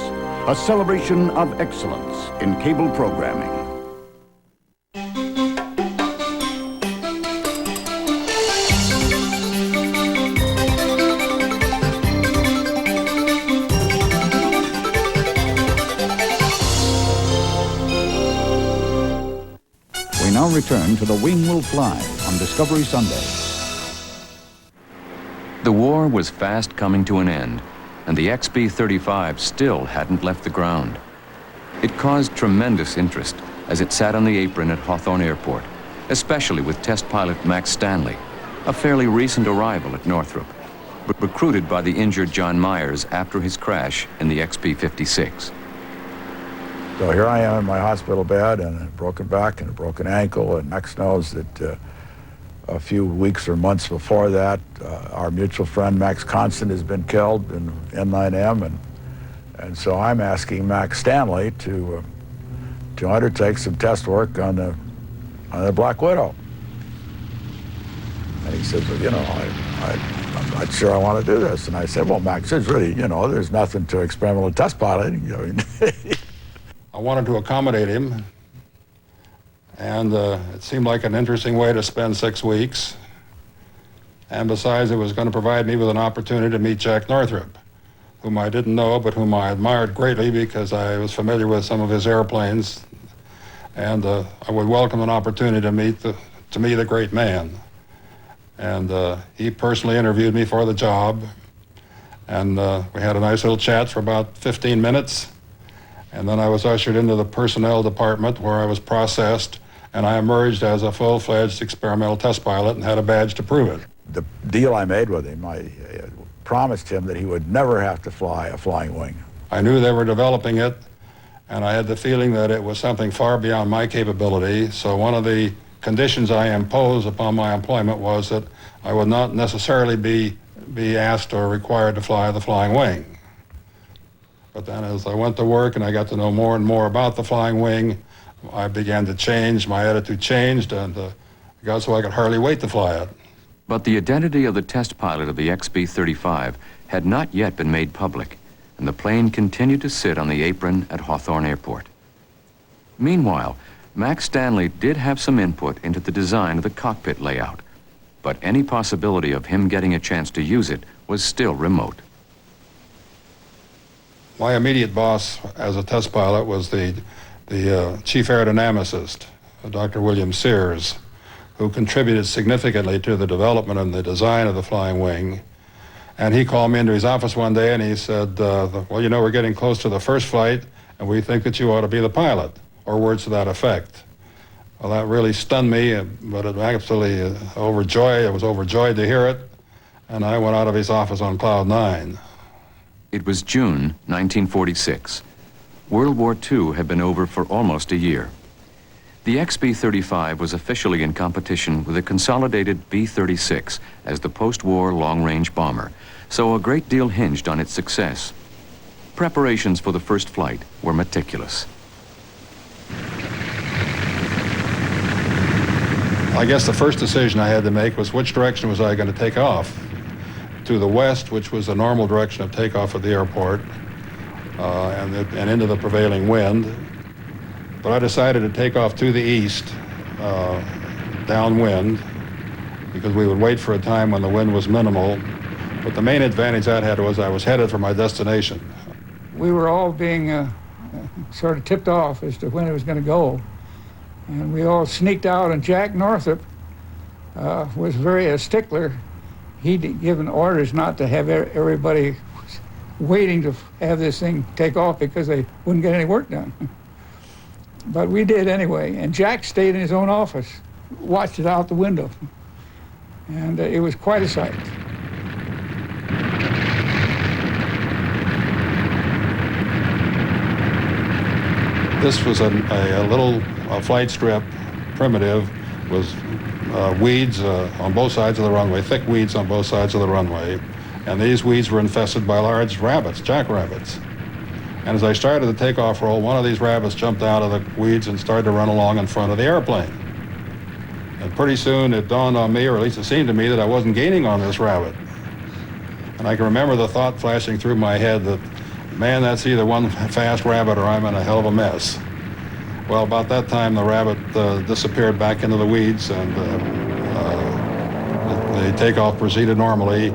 a celebration of excellence in cable programming. We now return to The Wing Will Fly on Discovery Sunday. The war was fast coming to an end, and the XB-35 still hadn't left the ground. It caused tremendous interest as it sat on the apron at Hawthorne Airport, especially with test pilot Max Stanley, a fairly recent arrival at Northrop, but recruited by the injured John Myers after his crash in the XB-56. So here I am in my hospital bed and a broken back and a broken ankle, and Max knows that a few weeks or months before that, our mutual friend Max Constant has been killed in N9M, and so I'm asking Max Stanley to undertake some test work on the Black Widow. And he says, well, you know, I'm not sure I want to do this. And I said, well, Max, there's really, you know, there's nothing to experimental test piloting. You know, I wanted to accommodate him, and it seemed like an interesting way to spend 6 weeks. And besides, it was going to provide me with an opportunity to meet Jack Northrop, whom I didn't know, but whom I admired greatly because I was familiar with some of his airplanes, and I would welcome an opportunity to meet the great man. And he personally interviewed me for the job. And we had a nice little chat for about 15 minutes. And then I was ushered into the personnel department where I was processed, and I emerged as a full-fledged experimental test pilot and had a badge to prove it. The deal I made with him, I promised him that he would never have to fly a flying wing. I knew they were developing it, and I had the feeling that it was something far beyond my capability. So one of the conditions I imposed upon my employment was that I would not necessarily be asked or required to fly the flying wing. But then as I went to work and I got to know more and more about the flying wing, I began to change, my attitude changed, and got so I could hardly wait to fly it. But the identity of the test pilot of the XB-35 had not yet been made public, and the plane continued to sit on the apron at Hawthorne Airport. Meanwhile, Max Stanley did have some input into the design of the cockpit layout, but any possibility of him getting a chance to use it was still remote. My immediate boss as a test pilot was the chief aerodynamicist, Dr. William Sears, who contributed significantly to the development and the design of the flying wing. And he called me into his office one day and he said, well, you know, we're getting close to the first flight and we think that you ought to be the pilot, or words to that effect. Well, that really stunned me, but it absolutely overjoyed. I was overjoyed to hear it, and I went out of his office on cloud nine. It was June 1946. World War II had been over for almost a year. The XB-35 was officially in competition with the consolidated B-36 as the post-war long-range bomber, so a great deal hinged on its success. Preparations for the first flight were meticulous. I guess the first decision I had to make was which direction was I going to take off. To the west, which was the normal direction of takeoff at the airport, and into the prevailing wind. But I decided to take off to the east, downwind, because we would wait for a time when the wind was minimal. But the main advantage that had was I was headed for my destination. We were all being sort of tipped off as to when it was going to go. And we all sneaked out, and Jack Northrop was very a stickler. He'd given orders not to have everybody waiting to have this thing take off because they wouldn't get any work done. But we did anyway, and Jack stayed in his own office, watched it out the window, and it was quite a sight. This was a little flight strip, primitive, was weeds on both sides of the runway, thick weeds on both sides of the runway. And these weeds were infested by large rabbits, jackrabbits. And as I started the takeoff roll, one of these rabbits jumped out of the weeds and started to run along in front of the airplane. And pretty soon it dawned on me, or at least it seemed to me, that I wasn't gaining on this rabbit. And I can remember the thought flashing through my head that, man, that's either one fast rabbit or I'm in a hell of a mess. Well, about that time, the rabbit disappeared back into the weeds, and the takeoff proceeded normally.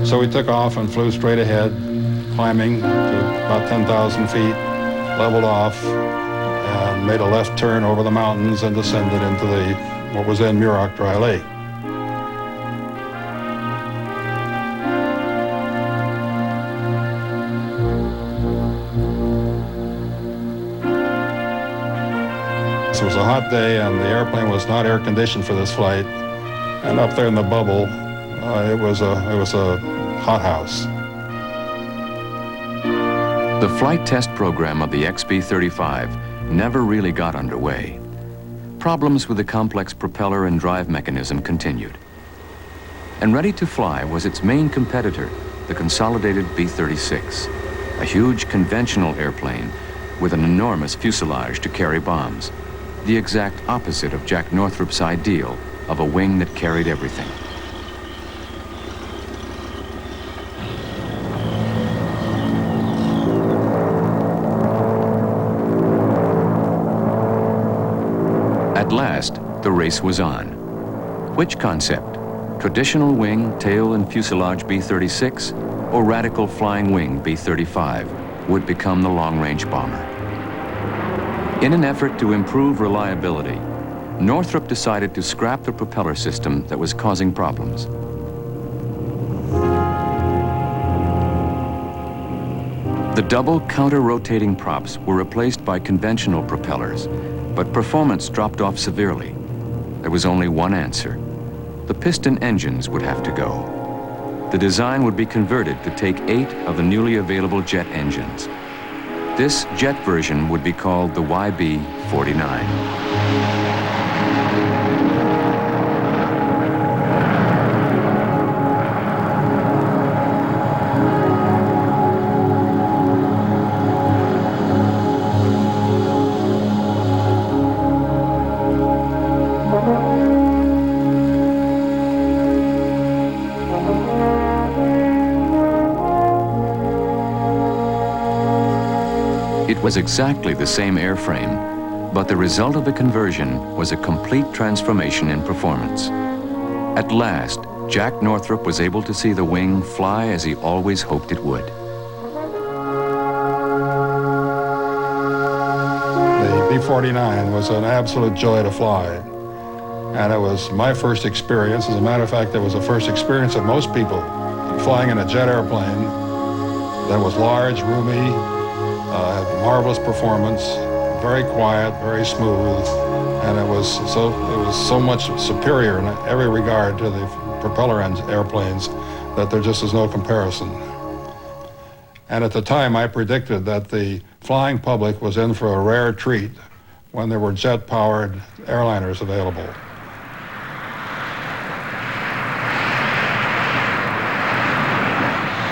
So we took off and flew straight ahead, climbing to about 10,000 feet, leveled off, and made a left turn over the mountains and descended into what was then Muroc Dry Lake. This was a hot day, and the airplane was not air conditioned for this flight. And up there in the bubble, it was a hothouse. The flight test program of the XB-35 never really got underway. Problems with the complex propeller and drive mechanism continued. And ready to fly was its main competitor, the consolidated B-36, a huge conventional airplane with an enormous fuselage to carry bombs, the exact opposite of Jack Northrop's ideal of a wing that carried everything. the race was on. Which concept? Traditional wing, tail, and fuselage B-36, or radical flying wing B-35 would become the long-range bomber. In an effort to improve reliability, Northrop decided to scrap the propeller system that was causing problems. The double counter-rotating props were replaced by conventional propellers, but performance dropped off severely. There was only one answer. The piston engines would have to go. The design would be converted to take 8 of the newly available jet engines. This jet version would be called the YB-49. It was exactly the same airframe, but the result of the conversion was a complete transformation in performance. At last, Jack Northrop was able to see the wing fly as he always hoped it would. The B-49 was an absolute joy to fly. And it was my first experience. As a matter of fact, it was the first experience of most people flying in a jet airplane that was large, roomy, had marvelous performance, very quiet, very smooth, and it was so much superior in every regard to the propeller airplanes that there just is no comparison. And at the time, I predicted that the flying public was in for a rare treat when there were jet-powered airliners available.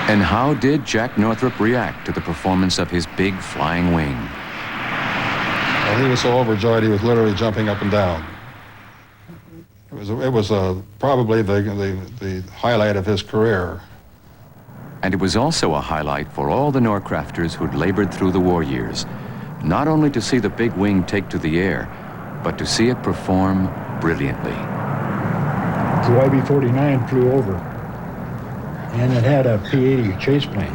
And how did Jack Northrop react to the performance of his big flying wing? Well, he was so overjoyed he was literally jumping up and down. It was probably the highlight of his career. And it was also a highlight for all the Norcrafters who'd labored through the war years, not only to see the big wing take to the air, but to see it perform brilliantly. The YB-49 flew over, and it had a P-80 chase plane.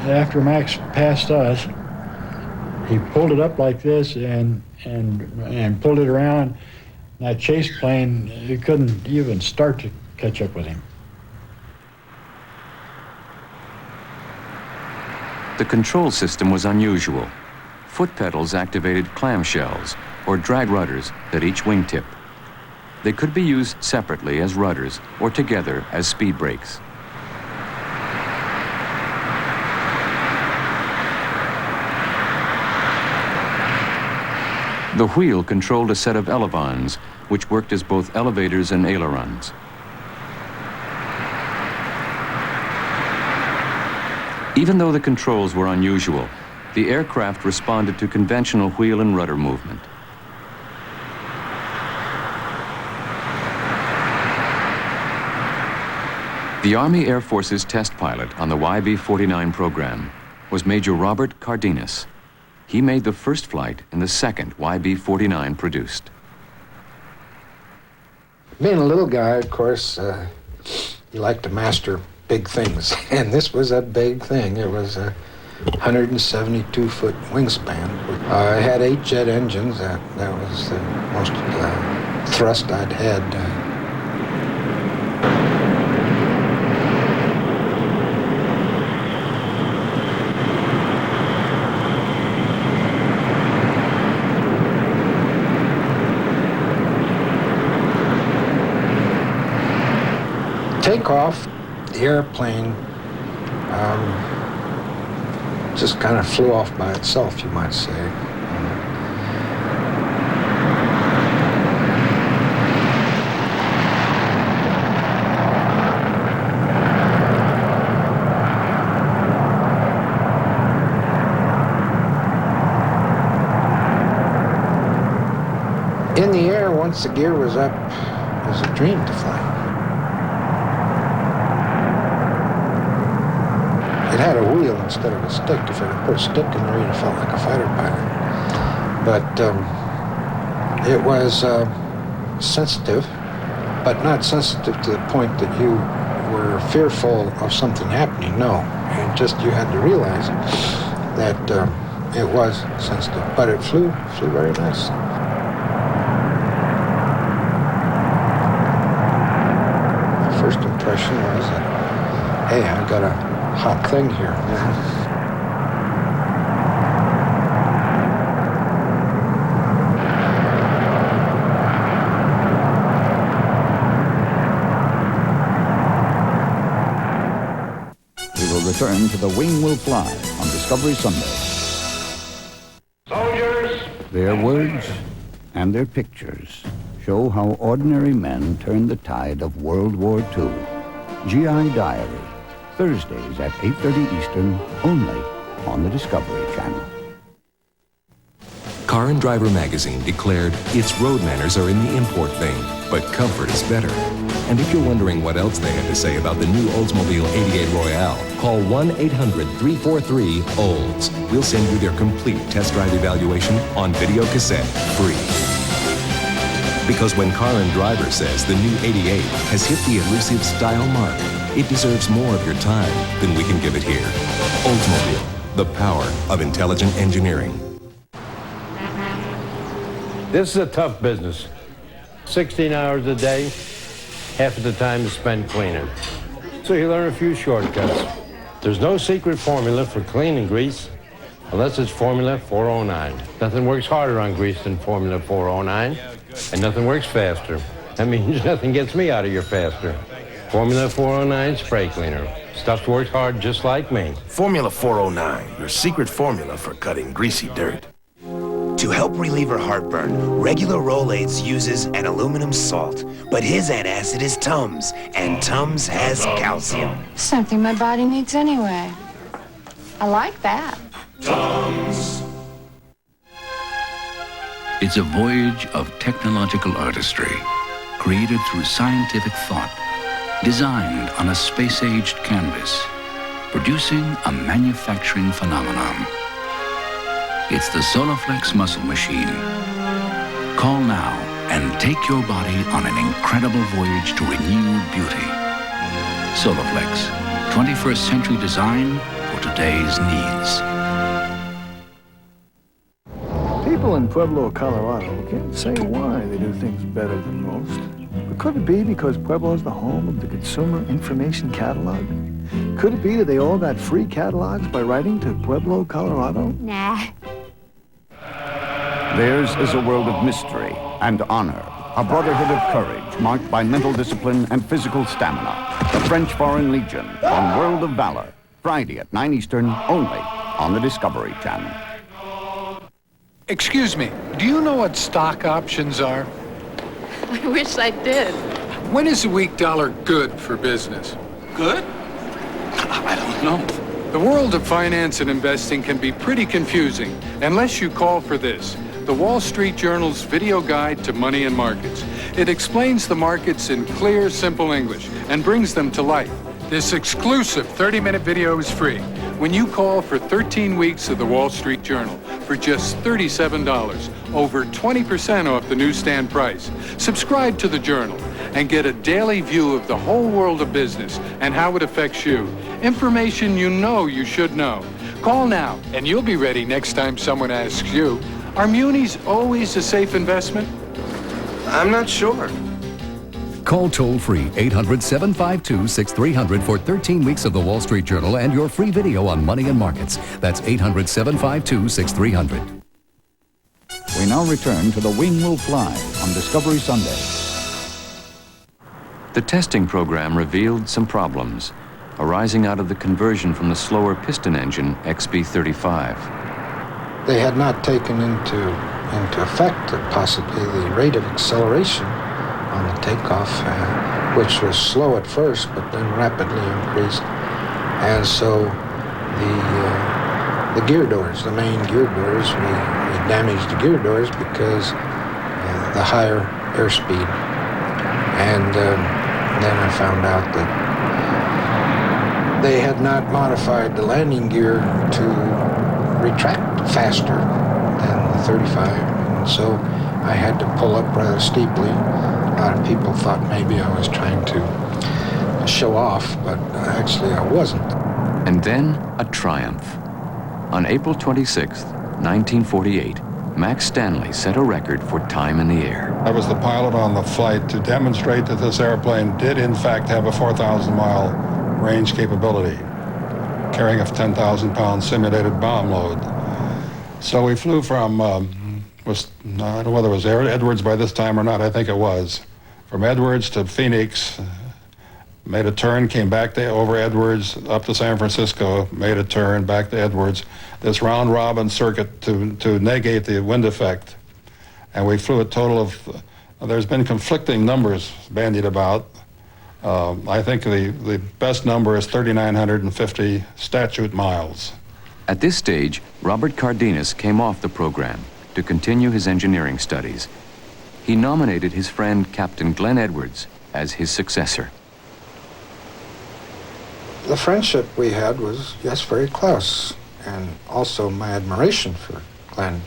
After Max passed us, he pulled it up like this and pulled it around. That chase plane, it couldn't even start to catch up with him. The control system was unusual. Foot pedals activated clamshells, or drag rudders, at each wingtip. They could be used separately as rudders or together as speed brakes. The wheel controlled a set of elevons, which worked as both elevators and ailerons. Even though the controls were unusual, the aircraft responded to conventional wheel and rudder movement. The Army Air Force's test pilot on the YB-49 program was Major Robert Cardenas. He made the first flight in the second YB-49 produced. Being a little guy, of course, you like to master big things, and this was a big thing. It was a 172-foot wingspan. I had 8 jet engines. That was the most thrust I'd had. Takeoff, the airplane just kind of flew off by itself, you might say. In the air, once the gear was up, it was a dream to fly. It had a wheel instead of a stick. If I put a stick in there, you'd have felt like a fighter pilot. But it was sensitive, but not sensitive to the point that you were fearful of something happening. No, you had to realize that it was sensitive, but it flew very nice. The first impression was that, hey, I got a hot thing here. Return to The Wing Will Fly on Discovery Sunday. Soldiers! Their words and their pictures show how ordinary men turned the tide of World War II. GI Diary, Thursdays at 8:30 Eastern, only on the Discovery Channel. Car and Driver magazine declared its road manners are in the import vein, but comfort is better. And if you're wondering what else they had to say about the new Oldsmobile 88 Royale, call 1-800-343-OLDS. We'll send you their complete test drive evaluation on video cassette, free. Because when Car and Driver says the new 88 has hit the elusive style mark, it deserves more of your time than we can give it here. Oldsmobile, the power of intelligent engineering. This is a tough business. 16 hours a day, half of the time is spent cleaning. So you learn a few shortcuts. There's no secret formula for cleaning grease unless it's Formula 409. Nothing works harder on grease than Formula 409, and nothing works faster. That means nothing gets me out of here faster. Formula 409 spray cleaner. Stuff works hard just like me. Formula 409, your secret formula for cutting greasy dirt. To help relieve her heartburn, regular Rolaids uses an aluminum salt, but his antacid is Tums, and Tums has calcium. Something my body needs anyway. I like that. Tums. It's a voyage of technological artistry, created through scientific thought, designed on a space-aged canvas, producing a manufacturing phenomenon. It's the Soloflex muscle machine. Call now and take your body on an incredible voyage to renewed beauty. Soloflex, 21st century design for today's needs. People in Pueblo, Colorado can't say why they do things better than most. But could it be because Pueblo is the home of the Consumer Information Catalog? Could it be that they all got free catalogs by writing to Pueblo, Colorado? Nah. Theirs is a world of mystery and honor, a brotherhood of courage marked by mental discipline and physical stamina. The French Foreign Legion on World of Valor, Friday at 9 Eastern, only on the Discovery Channel. Excuse me, do you know what stock options are? I wish I did. When is a weak dollar good for business? Good? I don't know. The world of finance and investing can be pretty confusing unless you call for this. The Wall Street Journal's video guide to money and markets. It explains the markets in clear, simple English and brings them to life. This exclusive 30-minute video is free when you call for 13 weeks of the Wall Street Journal for just $37, over 20% off the newsstand price. Subscribe to the Journal and get a daily view of the whole world of business and how it affects you. Information you know you should know. Call now and you'll be ready next time someone asks you, are munis always a safe investment? I'm not sure. Call toll-free 800-752-6300 for 13 weeks of the Wall Street Journal and your free video on money and markets. That's 800-752-6300. We now return to The Wing Will Fly on Discovery Sunday. The testing program revealed some problems arising out of the conversion from the slower piston engine XB35. They had not taken into effect possibly the rate of acceleration on the takeoff, which was slow at first, but then rapidly increased. And so the gear doors, the main gear doors, we damaged the gear doors because the higher airspeed. And then I found out that they had not modified the landing gear to retract faster than the 35. And so I had to pull up rather steeply. A lot of people thought maybe I was trying to show off, but actually I wasn't. And then a triumph. On April 26, 1948, Max Stanley set a record for time in the air. I was the pilot on the flight to demonstrate that this airplane did in fact have a 4,000-mile range capability, carrying a 10,000-pound simulated bomb load. So we flew from, I don't know whether it was Edwards by this time or not, I think it was, from Edwards to Phoenix, made a turn, came back to over Edwards, up to San Francisco, made a turn, back to Edwards, this round-robin circuit to negate the wind effect. And we flew a total of, there's been conflicting numbers bandied about. I think the best number is 3,950 statute miles. At this stage, Robert Cardenas came off the program to continue his engineering studies. He nominated his friend Captain Glenn Edwards as his successor. The friendship we had was, yes, very close, and also my admiration for Glenn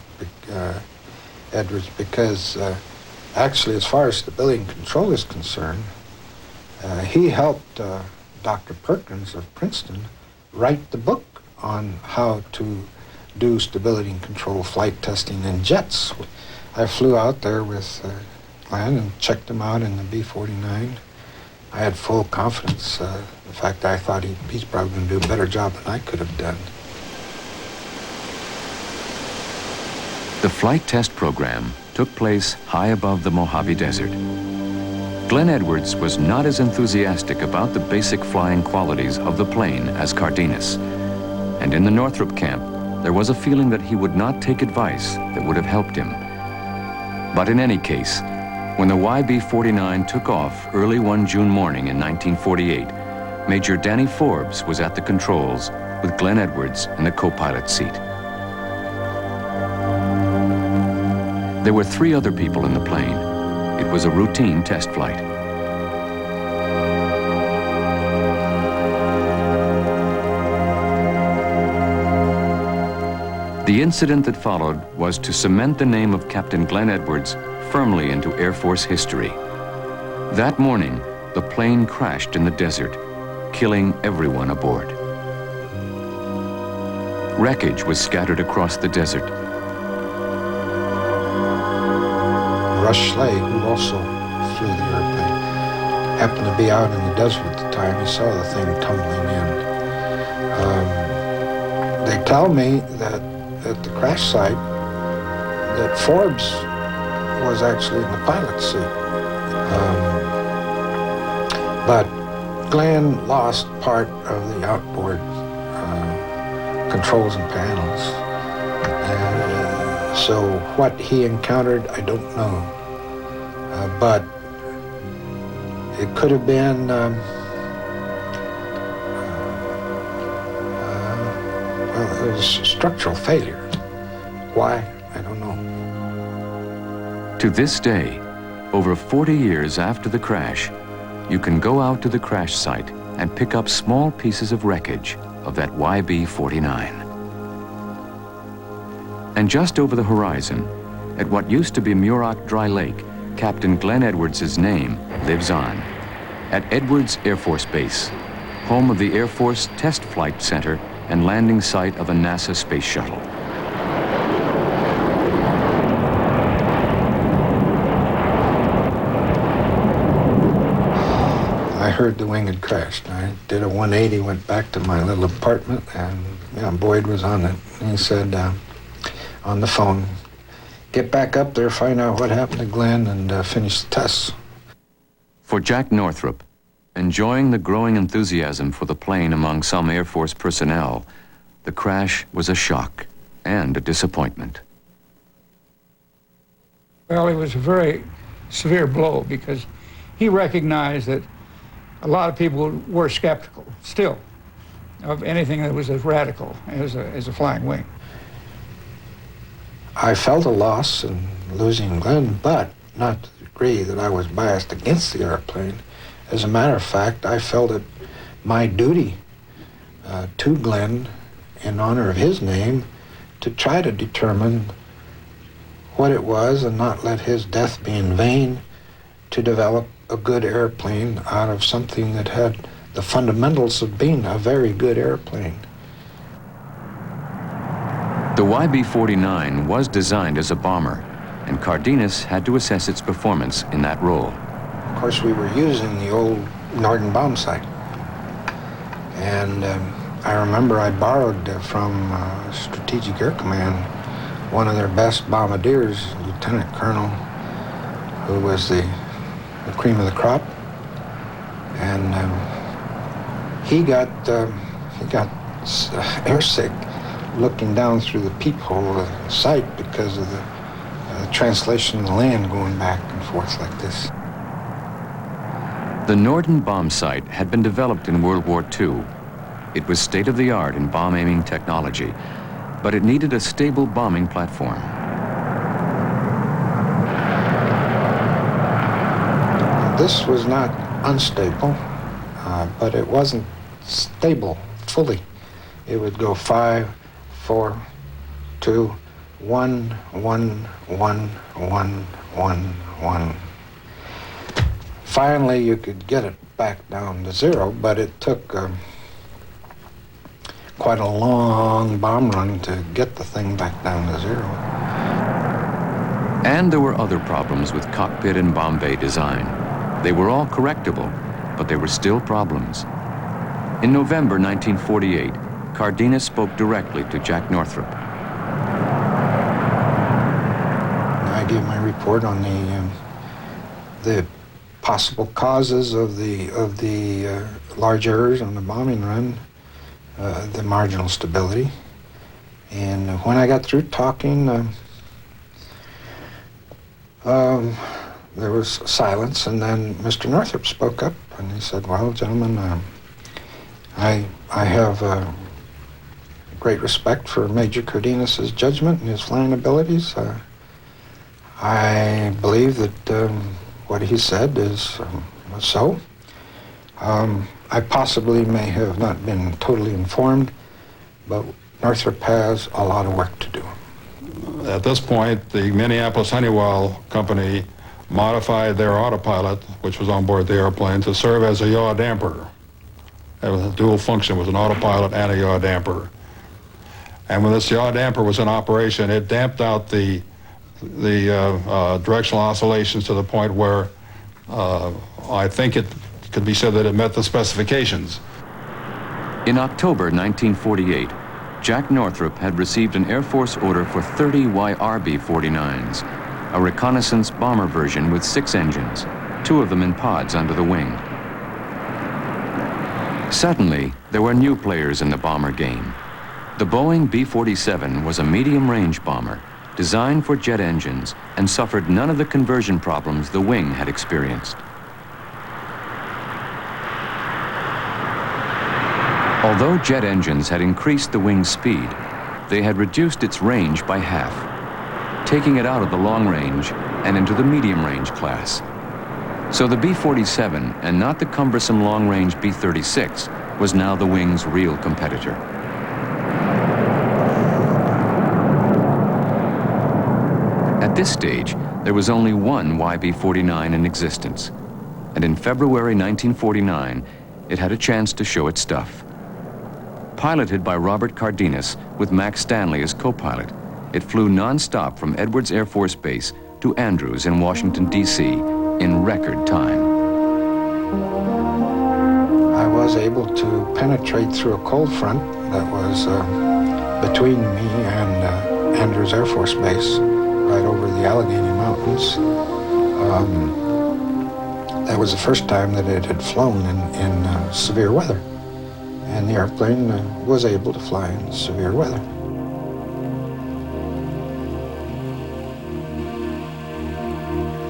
Edwards, because actually, as far as stability and control is concerned, he helped Dr. Perkins of Princeton write the book on how to do stability and control flight testing in jets. I flew out there with Glenn and checked him out in the B-49. I had full confidence. In fact, I thought he's probably going to do a better job than I could have done. The flight test program took place high above the Mojave Desert. Glenn Edwards was not as enthusiastic about the basic flying qualities of the plane as Cardenas. And in the Northrop camp, there was a feeling that he would not take advice that would have helped him. But in any case, when the YB-49 took off early one June morning in 1948, Major Danny Forbes was at the controls with Glenn Edwards in the co-pilot seat. There were 3 other people in the plane. It was a routine test flight. The incident that followed was to cement the name of Captain Glenn Edwards firmly into Air Force history. That morning, the plane crashed in the desert, killing everyone aboard. Wreckage was scattered across the desert. Rush Schley, who also flew the airplane, happened to be out in the desert at the time. He saw the thing tumbling in. They tell me that at the crash site, that Forbes was actually in the pilot's seat. But Glenn lost part of the outboard controls and panels. So what he encountered, I don't know. But it could have been well, it was structural failure. Why? I don't know. To this day, over 40 years after the crash, you can go out to the crash site and pick up small pieces of wreckage of that YB-49. And just over the horizon, at what used to be Muroc Dry Lake, Captain Glenn Edwards' name lives on. At Edwards Air Force Base, home of the Air Force Test Flight Center and landing site of a NASA space shuttle. I heard the wing had crashed. I did a 180, went back to my little apartment, and Boyd was on it. And he said on the phone, get back up there, find out what happened to Glenn, and finish the tests. For Jack Northrop, enjoying the growing enthusiasm for the plane among some Air Force personnel, the crash was a shock and a disappointment. Well, it was a very severe blow because he recognized that a lot of people were skeptical still of anything that was as radical as a flying wing. I felt a loss in losing Glenn, but not to the degree that I was biased against the airplane. As a matter of fact, I felt it my duty to Glenn, in honor of his name, to try to determine what it was and not let his death be in vain, to develop a good airplane out of something that had the fundamentals of being a very good airplane. The YB-49 was designed as a bomber, and Cardenas had to assess its performance in that role. Of course, we were using the old Norden bomb sight. And I remember I borrowed from Strategic Air Command one of their best bombardiers, Lieutenant Colonel, who was the cream of the crop. And he got airsick looking down through the peephole of the sight because of the translation of the land going back and forth like this. The Norden bomb sight had been developed in World War II. It was state-of-the-art in bomb-aiming technology, but it needed a stable bombing platform. This was not unstable, but it wasn't stable fully. It would go 5, 4, 2, 1, 1, 1, 1, 1, 1. Finally, you could get it back down to 0, but it took quite a long bomb run to get the thing back down to 0. And there were other problems with cockpit and bomb bay design. They were all correctable, but they were still problems. In November 1948, Cardenas spoke directly to Jack Northrop. I gave my report on the possible causes of the large errors on the bombing run, the marginal stability. And when I got through talking, there was silence, and then Mr. Northrop spoke up, and he said, "Well, gentlemen, I have great respect for Major Cardenas's judgment and his flying abilities. I believe that what he said was so. I possibly may have not been totally informed, but Northrop has a lot of work to do." At this point, the Minneapolis Honeywell company modified their autopilot, which was on board the airplane, to serve as a yaw damper. It was a dual function, with an autopilot and a yaw damper. And when this yaw damper was in operation, it damped out the directional oscillations to the point where I think it could be said that it met the specifications. In October 1948, Jack Northrop had received an Air Force order for 30 YRB-49s, a reconnaissance bomber version with 6 engines, 2 of them in pods under the wing. Suddenly, there were new players in the bomber game. The Boeing B-47 was a medium-range bomber designed for jet engines and suffered none of the conversion problems the wing had experienced. Although jet engines had increased the wing's speed, they had reduced its range by half, taking it out of the long range and into the medium range class. So the B-47, and not the cumbersome long-range B-36, was now the wing's real competitor. At this stage, there was only one YB-49 in existence, and in February 1949, it had a chance to show its stuff. Piloted by Robert Cardenas with Max Stanley as co-pilot, it flew non-stop from Edwards Air Force Base to Andrews in Washington, D.C. in record time. I was able to penetrate through a cold front that was between me and Andrews Air Force Base, right over the Allegheny Mountains. That was the first time that it had flown in severe weather, and the airplane was able to fly in severe weather.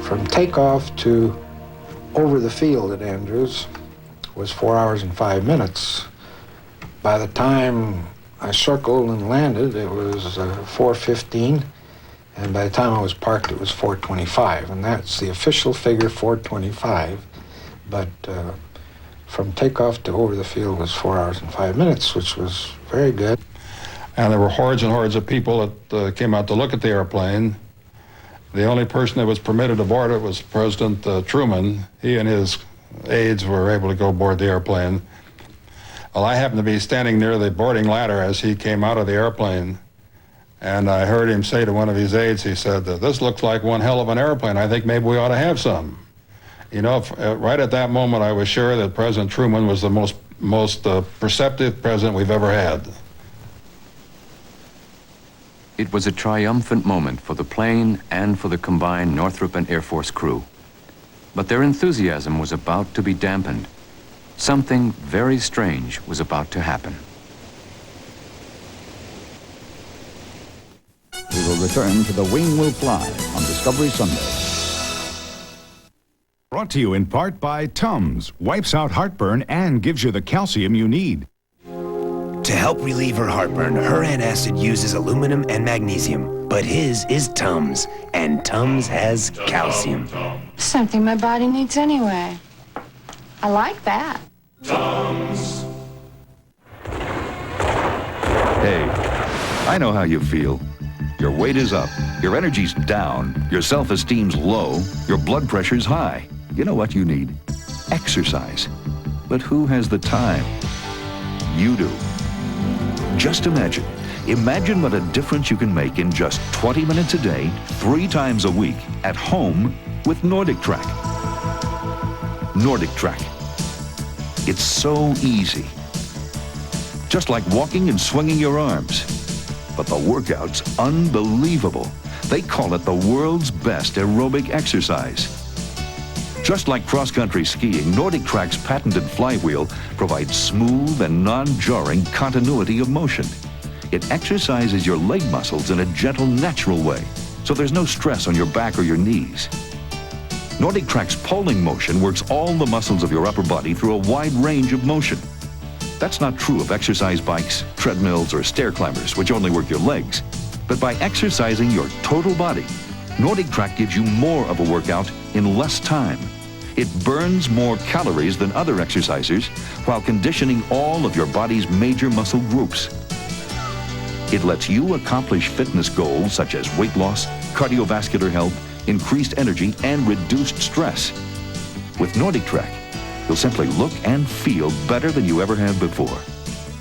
From takeoff to over the field at Andrews was 4 hours and 5 minutes. By the time I circled and landed, it was 4:15, and by the time I was parked, it was 4:25, and that's the official figure, 4:25. But from takeoff to over the field was 4 hours and 5 minutes, which was very good. And there were hordes and hordes of people that came out to look at the airplane. The only person that was permitted aboard it was President Truman. He and his aides were able to go aboard the airplane. Well, I happened to be standing near the boarding ladder as he came out of the airplane, and I heard him say to one of his aides, he said, "This looks like one hell of an airplane. I think maybe we ought to have some." You know, right at that moment, I was sure that President Truman was the most perceptive president we've ever had. It was a triumphant moment for the plane and for the combined Northrop and Air Force crew. But their enthusiasm was about to be dampened. Something very strange was about to happen. We will return to The Wing Will Fly on Discovery Sunday. Brought to you in part by Tums. Wipes out heartburn and gives you the calcium you need. To help relieve her heartburn, her antacid uses aluminum and magnesium, but his is Tums, and Tums has calcium. Something my body needs anyway. I like that. Tums. Hey, I know how you feel. Your weight is up, your energy's down, your self-esteem's low, your blood pressure's high. You know what you need? Exercise. But who has the time? You do. Just imagine what a difference you can make in just 20 minutes a day, 3 times a week, at home with Nordic Track. Nordic Track. It's so easy. Just like walking and swinging your arms. But the workout's unbelievable. They call it the world's best aerobic exercise. Just like cross-country skiing, Nordic Track's patented flywheel provides smooth and non-jarring continuity of motion. It exercises your leg muscles in a gentle, natural way, so there's no stress on your back or your knees. Nordic Track's pulling motion works all the muscles of your upper body through a wide range of motion. That's not true of exercise bikes, treadmills, or stair climbers, which only work your legs. But by exercising your total body, Nordic Track gives you more of a workout in less time. It burns more calories than other exercisers while conditioning all of your body's major muscle groups. It lets you accomplish fitness goals such as weight loss, cardiovascular health, increased energy, and reduced stress. With Nordic Track, you'll simply look and feel better than you ever have before.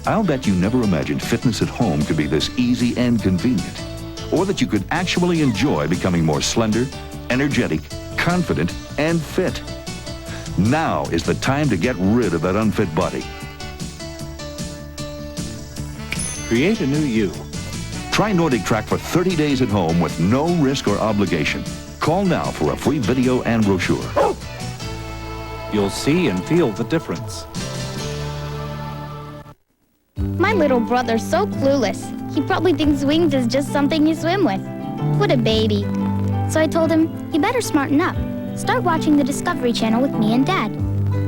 I'll bet you never imagined fitness at home could be this easy and convenient, or that you could actually enjoy becoming more slender, energetic, confident, and fit. Now is the time to get rid of that unfit body. Create a new you. Try Nordic Track for 30 days at home with no risk or obligation. Call now for a free video and brochure. You'll see and feel the difference. My little brother's so clueless. He probably thinks wings is just something you swim with. What a baby. So I told him, you better smarten up. Start watching the Discovery Channel with me and Dad.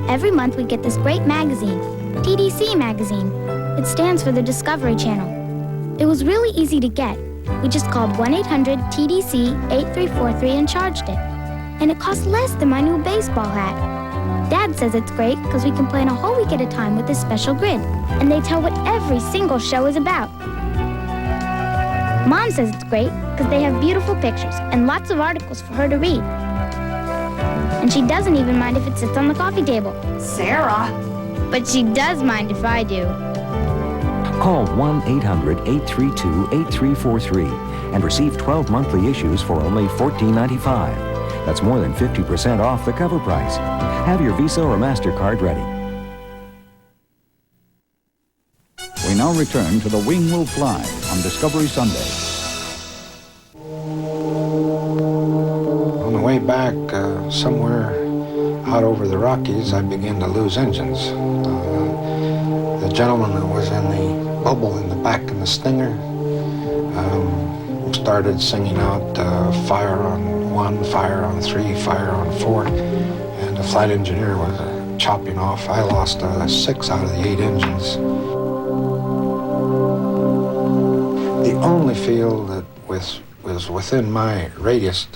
Every month we get this great magazine, TDC magazine. It stands for the Discovery Channel. It was really easy to get. We just called 1-800-TDC-8343 and charged it. And it cost less than my new baseball hat. Dad says it's great because we can plan a whole week at a time with this special grid. And they tell what every single show is about. Mom says it's great because they have beautiful pictures and lots of articles for her to read. And she doesn't even mind if it sits on the coffee table. Sarah! But she does mind if I do. Call 1-800-832-8343 and receive 12 monthly issues for only $14.95. That's more than 50% off the cover price. Have your Visa or MasterCard ready. We now return to The Wing Will Fly on Discovery Sunday. On the way back, somewhere out over the Rockies, I began to lose engines. The gentleman who was in the bubble in the back of the Stinger started singing out fire on 1, fire on 3, fire on 4, and the flight engineer was chopping off. I lost 6 out of the 8 engines. The only field that was within my radius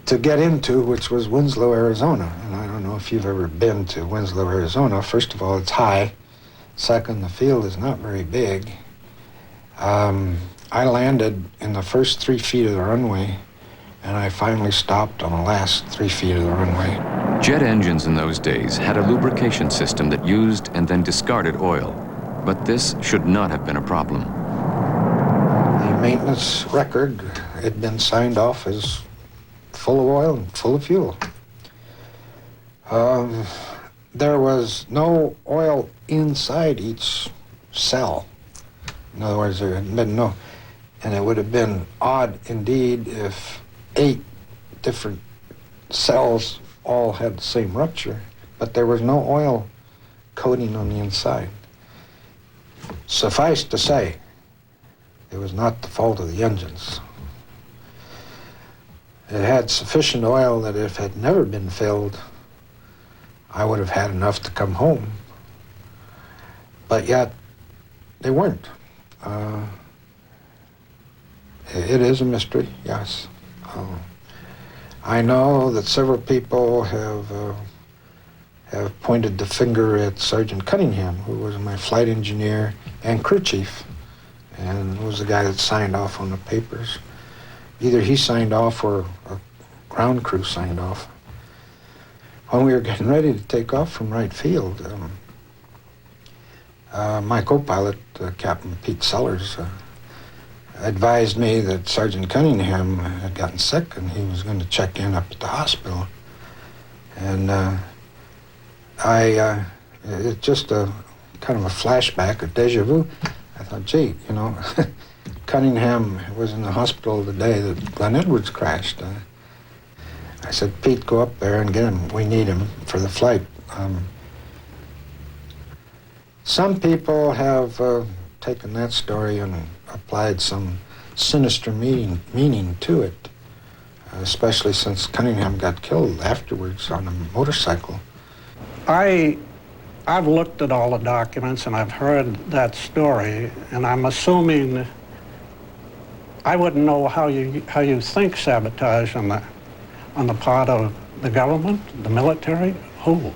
to get into, which was Winslow, Arizona. And I don't know if you've ever been to Winslow, Arizona. First of all, it's high. Second, the field is not very big. I landed in the first 3 feet of the runway and I finally stopped on the last 3 feet of the runway. Jet engines in those days had a lubrication system that used and then discarded oil, but this should not have been a problem. The maintenance record had been signed off as full of oil and full of fuel. There was no oil inside each cell. In other words, there had been no, and it would have been odd indeed if 8 different cells all had the same rupture, but there was no oil coating on the inside. Suffice to say, it was not the fault of the engines. It had sufficient oil that if it had never been filled, I would have had enough to come home. But yet, they weren't. It is a mystery, yes. I know that several people have pointed the finger at Sergeant Cunningham, who was my flight engineer and crew chief, and was the guy that signed off on the papers. Either he signed off or a ground crew signed off. When we were getting ready to take off from Wright Field, my co-pilot, Captain Pete Sellers, advised me that Sergeant Cunningham had gotten sick and he was going to check in up at the hospital. And it's just a kind of a flashback, a deja vu. I thought, gee, you know, Cunningham was in the hospital the day that Glenn Edwards crashed. I said, Pete, go up there and get him. We need him for the flight. Some people have taken that story and applied some sinister meaning to it, especially since Cunningham got killed afterwards on a motorcycle. I've looked at all the documents and I've heard that story, and I'm assuming I wouldn't know how you think sabotage on the part of the government, the military, who?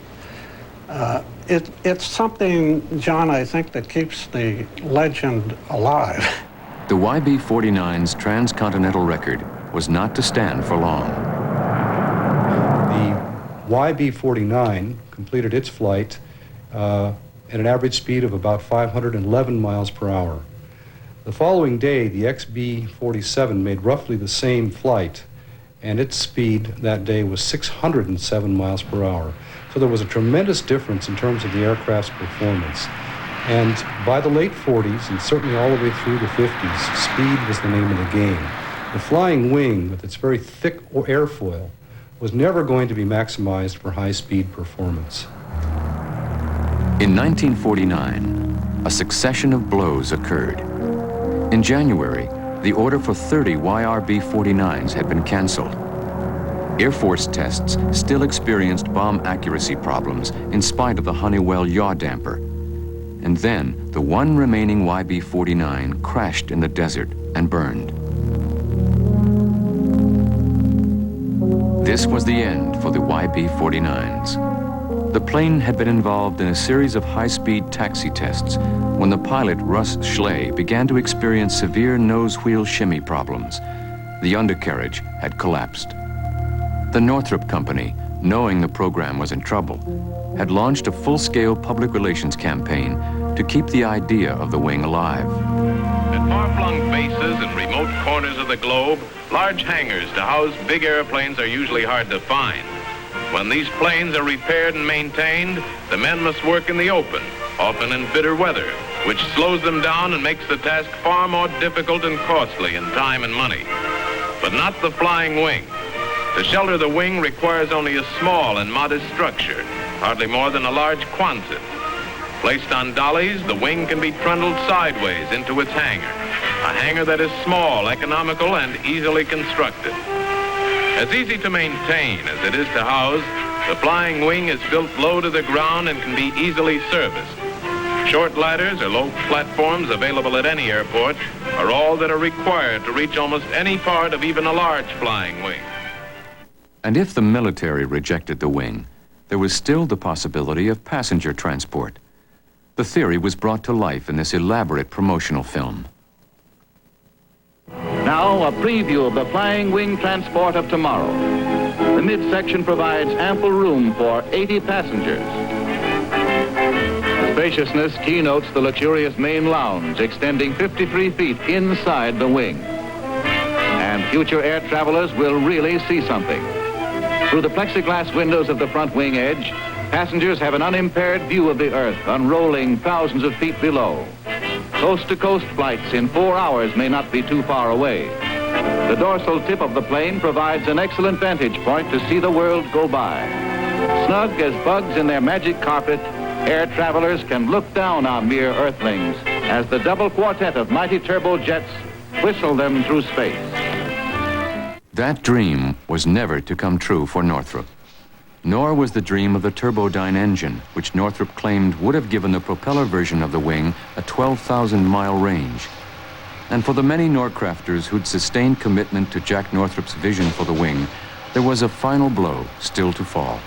It's something, John, I think, that keeps the legend alive. The YB-49's transcontinental record was not to stand for long. The YB-49 completed its flight at an average speed of about 511 miles per hour. The following day, the XB-47 made roughly the same flight, and its speed that day was 607 miles per hour. So there was a tremendous difference in terms of the aircraft's performance. And by the late 40s, and certainly all the way through the 50s, speed was the name of the game. The flying wing, with its very thick airfoil, was never going to be maximized for high-speed performance. In 1949, a succession of blows occurred. In January, the order for 30 YRB-49s had been canceled. Air Force tests still experienced bomb accuracy problems in spite of the Honeywell yaw damper. And then, the one remaining YB-49 crashed in the desert and burned. This was the end for the YB-49s. The plane had been involved in a series of high-speed taxi tests when the pilot, Russ Schley, began to experience severe nose-wheel shimmy problems. The undercarriage had collapsed. The Northrop Company, knowing the program was in trouble, had launched a full-scale public relations campaign to keep the idea of the wing alive. At far-flung bases and remote corners of the globe, large hangars to house big airplanes are usually hard to find. When these planes are repaired and maintained, the men must work in the open, often in bitter weather, which slows them down and makes the task far more difficult and costly in time and money. But not the flying wing. To shelter the wing requires only a small and modest structure, hardly more than a large Quonset. Placed on dollies, the wing can be trundled sideways into its hangar, a hangar that is small, economical, and easily constructed. As easy to maintain as it is to house, the flying wing is built low to the ground and can be easily serviced. Short ladders or low platforms available at any airport are all that are required to reach almost any part of even a large flying wing. And if the military rejected the wing, there was still the possibility of passenger transport. The theory was brought to life in this elaborate promotional film. Now, Now, a preview of the flying wing transport of tomorrow. The midsection provides ample room for 80 passengers. Spaciousness keynotes the luxurious main lounge, extending 53 feet inside the wing. And future air travelers will really see something. Through the plexiglass windows of the front wing edge, passengers have an unimpaired view of the Earth unrolling thousands of feet below. Coast-to-coast flights in 4 hours may not be too far away. The dorsal tip of the plane provides an excellent vantage point to see the world go by. Snug as bugs in their magic carpet, air travelers can look down on mere Earthlings as the double quartet of mighty turbojets whistle them through space. That dream was never to come true for Northrop. Nor was the dream of the Turbodyne engine, which Northrop claimed would have given the propeller version of the wing a 12,000-mile range. And for the many Norcrafters who'd sustained commitment to Jack Northrop's vision for the wing, there was a final blow still to fall.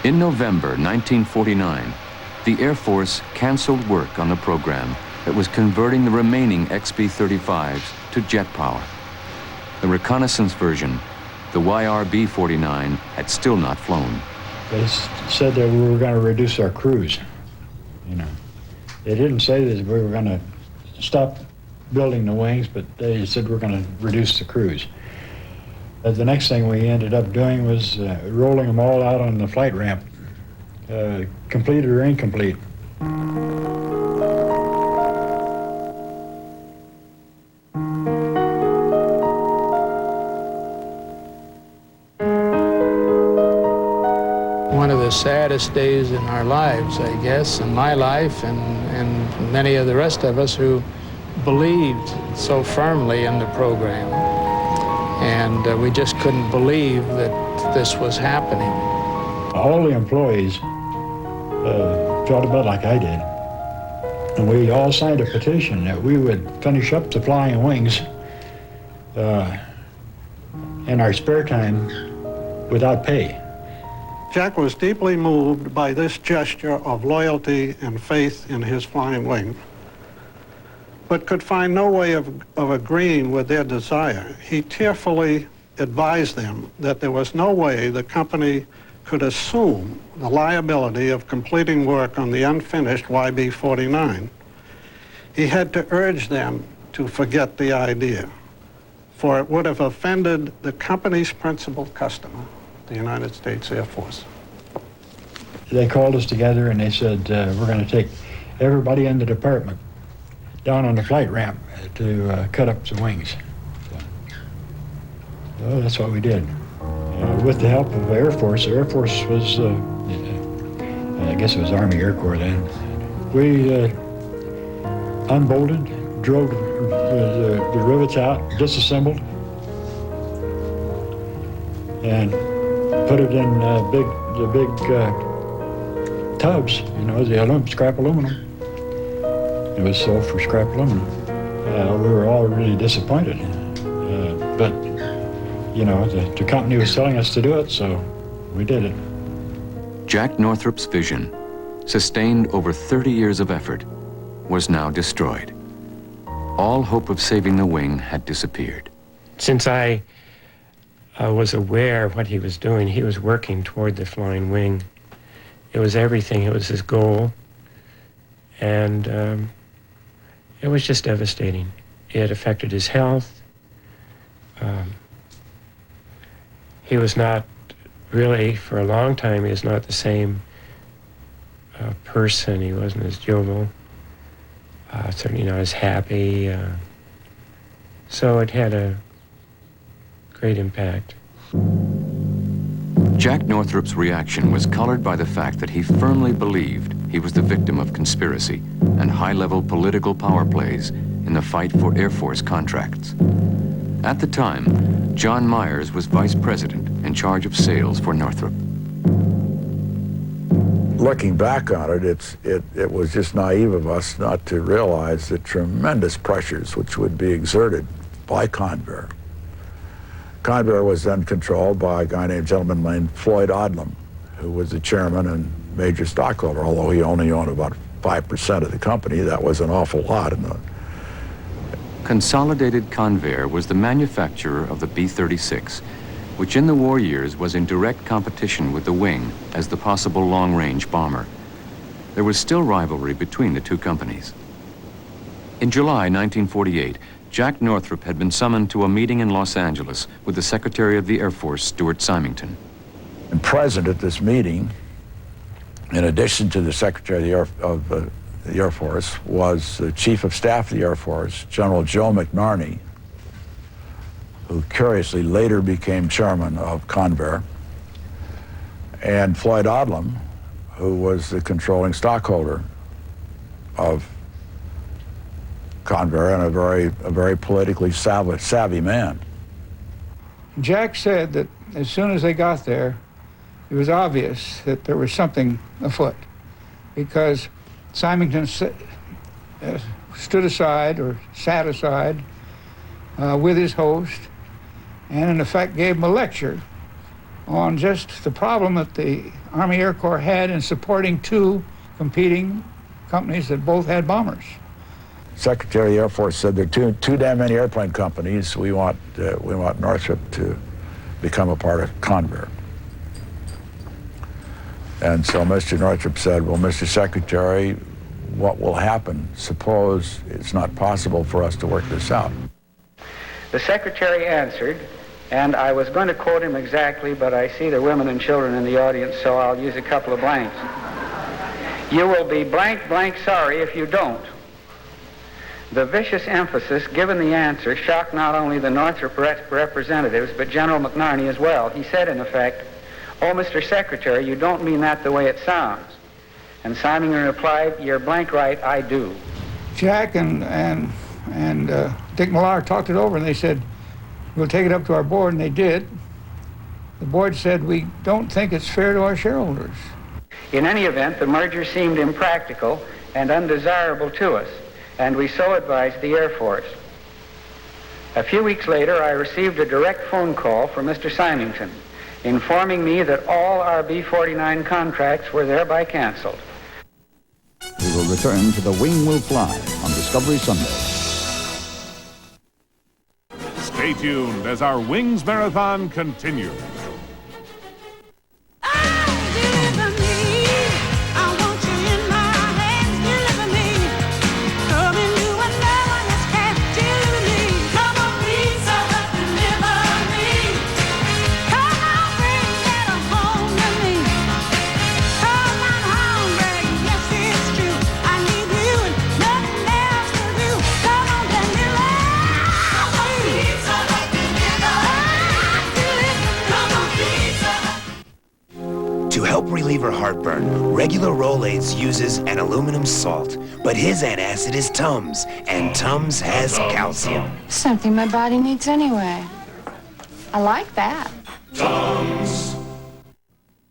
In November 1949, the Air Force canceled work on the program that was converting the remaining XB-35s to jet power. The reconnaissance version, the YRB-49, had still not flown. They said that we were going to reduce our crews, you know. They didn't say that we were going to stop building the wings, but they said we're going to reduce the crews. But the next thing we ended up doing was rolling them all out on the flight ramp, complete or incomplete. One of the saddest days in our lives, I guess, in my life and many of the rest of us who believed so firmly in the program. And we just couldn't believe that this was happening. All the employees felt about like I did. And we all signed a petition that we would finish up the flying wings in our spare time without pay. Jack was deeply moved by this gesture of loyalty and faith in his flying wing, but could find no way of agreeing with their desire. He tearfully advised them that there was no way the company could assume the liability of completing work on the unfinished YB-49. He had to urge them to forget the idea, for it would have offended the company's principal customer, the United States Air Force. They called us together and they said, we're going to take everybody in the department down on the flight ramp to cut up the wings. So that's what we did. With the help of the Air Force was, I guess it was Army Air Corps then. We unbolted, drove the rivets out, disassembled, and put it in the big tubs, you know, the scrap aluminum. It was sold for scrap aluminum. We were all really disappointed, but you know, the company was telling us to do it, so we did it. Jack Northrop's vision, sustained over 30 years of effort, was now destroyed. All hope of saving the wing had disappeared. Since I was aware of what he was doing, he was working toward the flying wing. It was everything. It was his goal. And it was just devastating. It affected his health. He was not really, for a long time, he was not the same person. He wasn't as jovial, certainly not as happy. So it had a great impact. Jack Northrop's reaction was colored by the fact that he firmly believed he was the victim of conspiracy and high-level political power plays in the fight for Air Force contracts. At the time, John Myers was vice president in charge of sales for Northrop. Looking back on it, it was just naive of us not to realize the tremendous pressures which would be exerted by Convair. Convair was then controlled by a gentleman named Floyd Odlum, who was the chairman and major stockholder, although he only owned about 5% of the company. That was an awful lot in Consolidated Convair was the manufacturer of the B-36, which in the war years was in direct competition with the Wing as the possible long-range bomber. There was still rivalry between the two companies. In July 1948, Jack Northrop had been summoned to a meeting in Los Angeles with the Secretary of the Air Force, Stuart Symington. And present at this meeting, in addition to the Secretary of the Air Force, was the Chief of Staff of the Air Force, General Joe McNarney, who curiously later became chairman of Convair, and Floyd Odlum, who was the controlling stockholder of Convair and a very politically savvy man. Jack said that as soon as they got there, it was obvious that there was something afoot, because Symington stood aside or sat aside with his host and in effect gave him a lecture on just the problem that the Army Air Corps had in supporting two competing companies that both had bombers. Secretary of the Air Force said there are too damn many airplane companies. We want Northrop to become a part of Convair. And so Mr. Northrop said, well, Mr. Secretary, what will happen? Suppose it's not possible for us to work this out. The Secretary answered, and I was going to quote him exactly, but I see the women and children in the audience, so I'll use a couple of blanks. You will be blank, blank sorry if you don't. The vicious emphasis given the answer shocked not only the Northrop representatives, but General McNarney as well. He said, in effect, "Oh, Mr. Secretary, you don't mean that the way it sounds." And Symington replied, "You're blank right, I do." Jack and Dick Millar talked it over, and they said, "We'll take it up to our board," and they did. The board said, "We don't think it's fair to our shareholders." In any event, the merger seemed impractical and undesirable to us, and we so advised the Air Force. A few weeks later, I received a direct phone call from Mr. Symington, informing me that all our B-49 contracts were thereby canceled. We will return to The Wing Will Fly on Discovery Sunday. Stay tuned as our Wings Marathon continues. To help relieve her heartburn, regular Rolaids uses an aluminum salt, but his antacid is Tums, and Tums has calcium. Something my body needs anyway. I like that. Tums.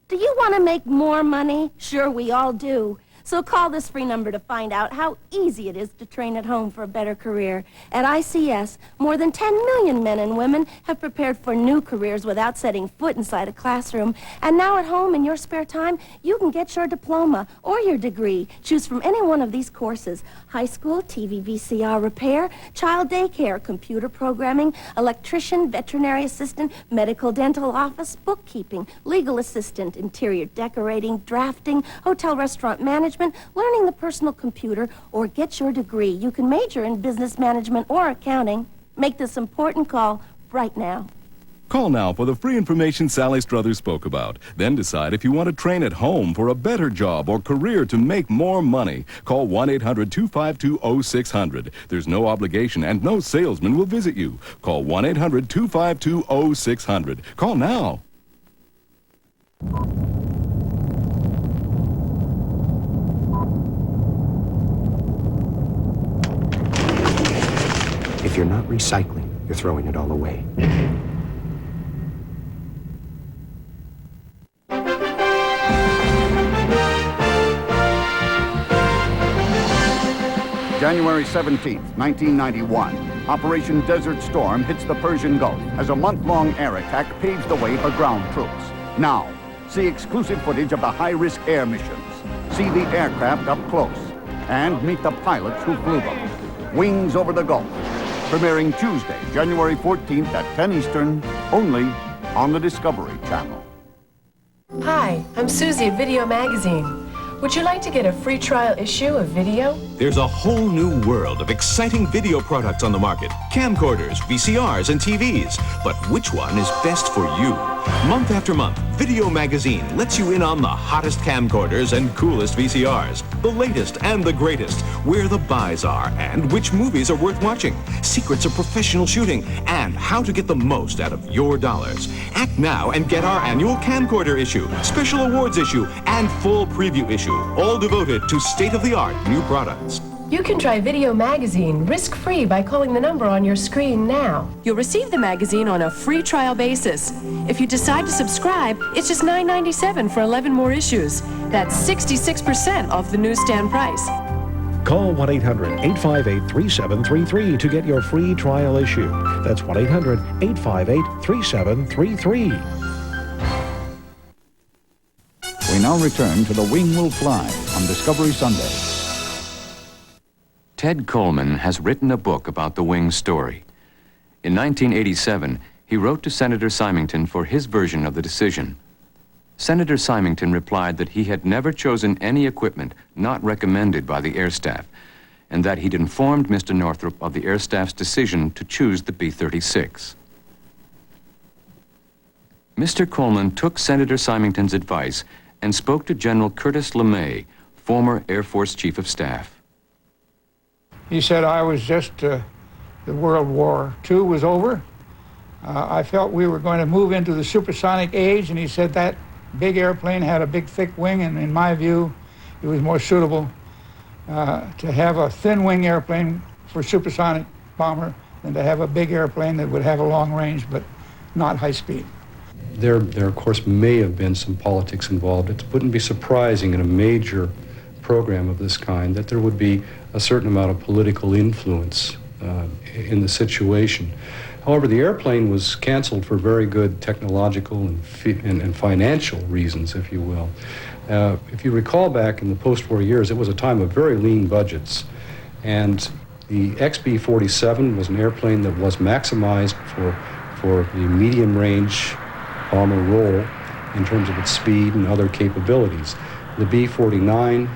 Do you want to make more money? Sure, we all do. So call this free number to find out how easy it is to train at home for a better career. At ICS, more than 10 million men and women have prepared for new careers without setting foot inside a classroom. And now at home, in your spare time, you can get your diploma or your degree. Choose from any one of these courses: high school, TV, VCR repair, child daycare, computer programming, electrician, veterinary assistant, medical dental office, bookkeeping, legal assistant, interior decorating, drafting, hotel restaurant management, learning the personal computer, or get your degree. You can major in business management or accounting. Make this important call right now. Call now for the free information Sally Struthers spoke about. Then decide if you want to train at home for a better job or career to make more money. Call 1-800-252-0600. There's no obligation and no salesman will visit you. Call 1-800-252-0600. Call now. If you're not recycling, you're throwing it all away. January 17th, 1991. Operation Desert Storm hits the Persian Gulf as a month-long air attack paves the way for ground troops. Now, see exclusive footage of the high-risk air missions. See the aircraft up close and meet the pilots who flew them. Wings over the Gulf. Premiering Tuesday, January 14th at 10 Eastern, only on the Discovery Channel. Hi, I'm Susie at Video Magazine. Would you like to get a free trial issue of video? There's a whole new world of exciting video products on the market. Camcorders, VCRs, and TVs. But which one is best for you? Month after month, Video Magazine lets you in on the hottest camcorders and coolest VCRs, the latest and the greatest, where the buys are and which movies are worth watching, secrets of professional shooting, and how to get the most out of your dollars. Act now and get our annual camcorder issue, special awards issue, and full preview issue, all devoted to state-of-the-art new products. You can try Video Magazine risk-free by calling the number on your screen now. You'll receive the magazine on a free trial basis. If you decide to subscribe, it's just $9.97 for 11 more issues. That's 66% off the newsstand price. Call 1-800-858-3733 to get your free trial issue. That's 1-800-858-3733. We now return to The Wing Will Fly on Discovery Sunday. Ted Coleman has written a book about the wing story. In 1987, he wrote to Senator Symington for his version of the decision. Senator Symington replied that he had never chosen any equipment not recommended by the Air Staff, and that he'd informed Mr. Northrop of the Air Staff's decision to choose the B-36. Mr. Coleman took Senator Symington's advice and spoke to General Curtis LeMay, former Air Force Chief of Staff. He said I was just, the World War II was over. I felt we were going to move into the supersonic age, and he said that big airplane had a big, thick wing, and in my view, it was more suitable to have a thin wing airplane for supersonic bomber than to have a big airplane that would have a long range but not high speed. There of course, may have been some politics involved. It wouldn't be surprising in a major program of this kind that there would be a certain amount of political influence in the situation. However, the airplane was canceled for very good technological and financial reasons, if you will. If you recall back in the post-war years, it was a time of very lean budgets, and the XB-47 was an airplane that was maximized for the medium-range bomber role in terms of its speed and other capabilities. The B-49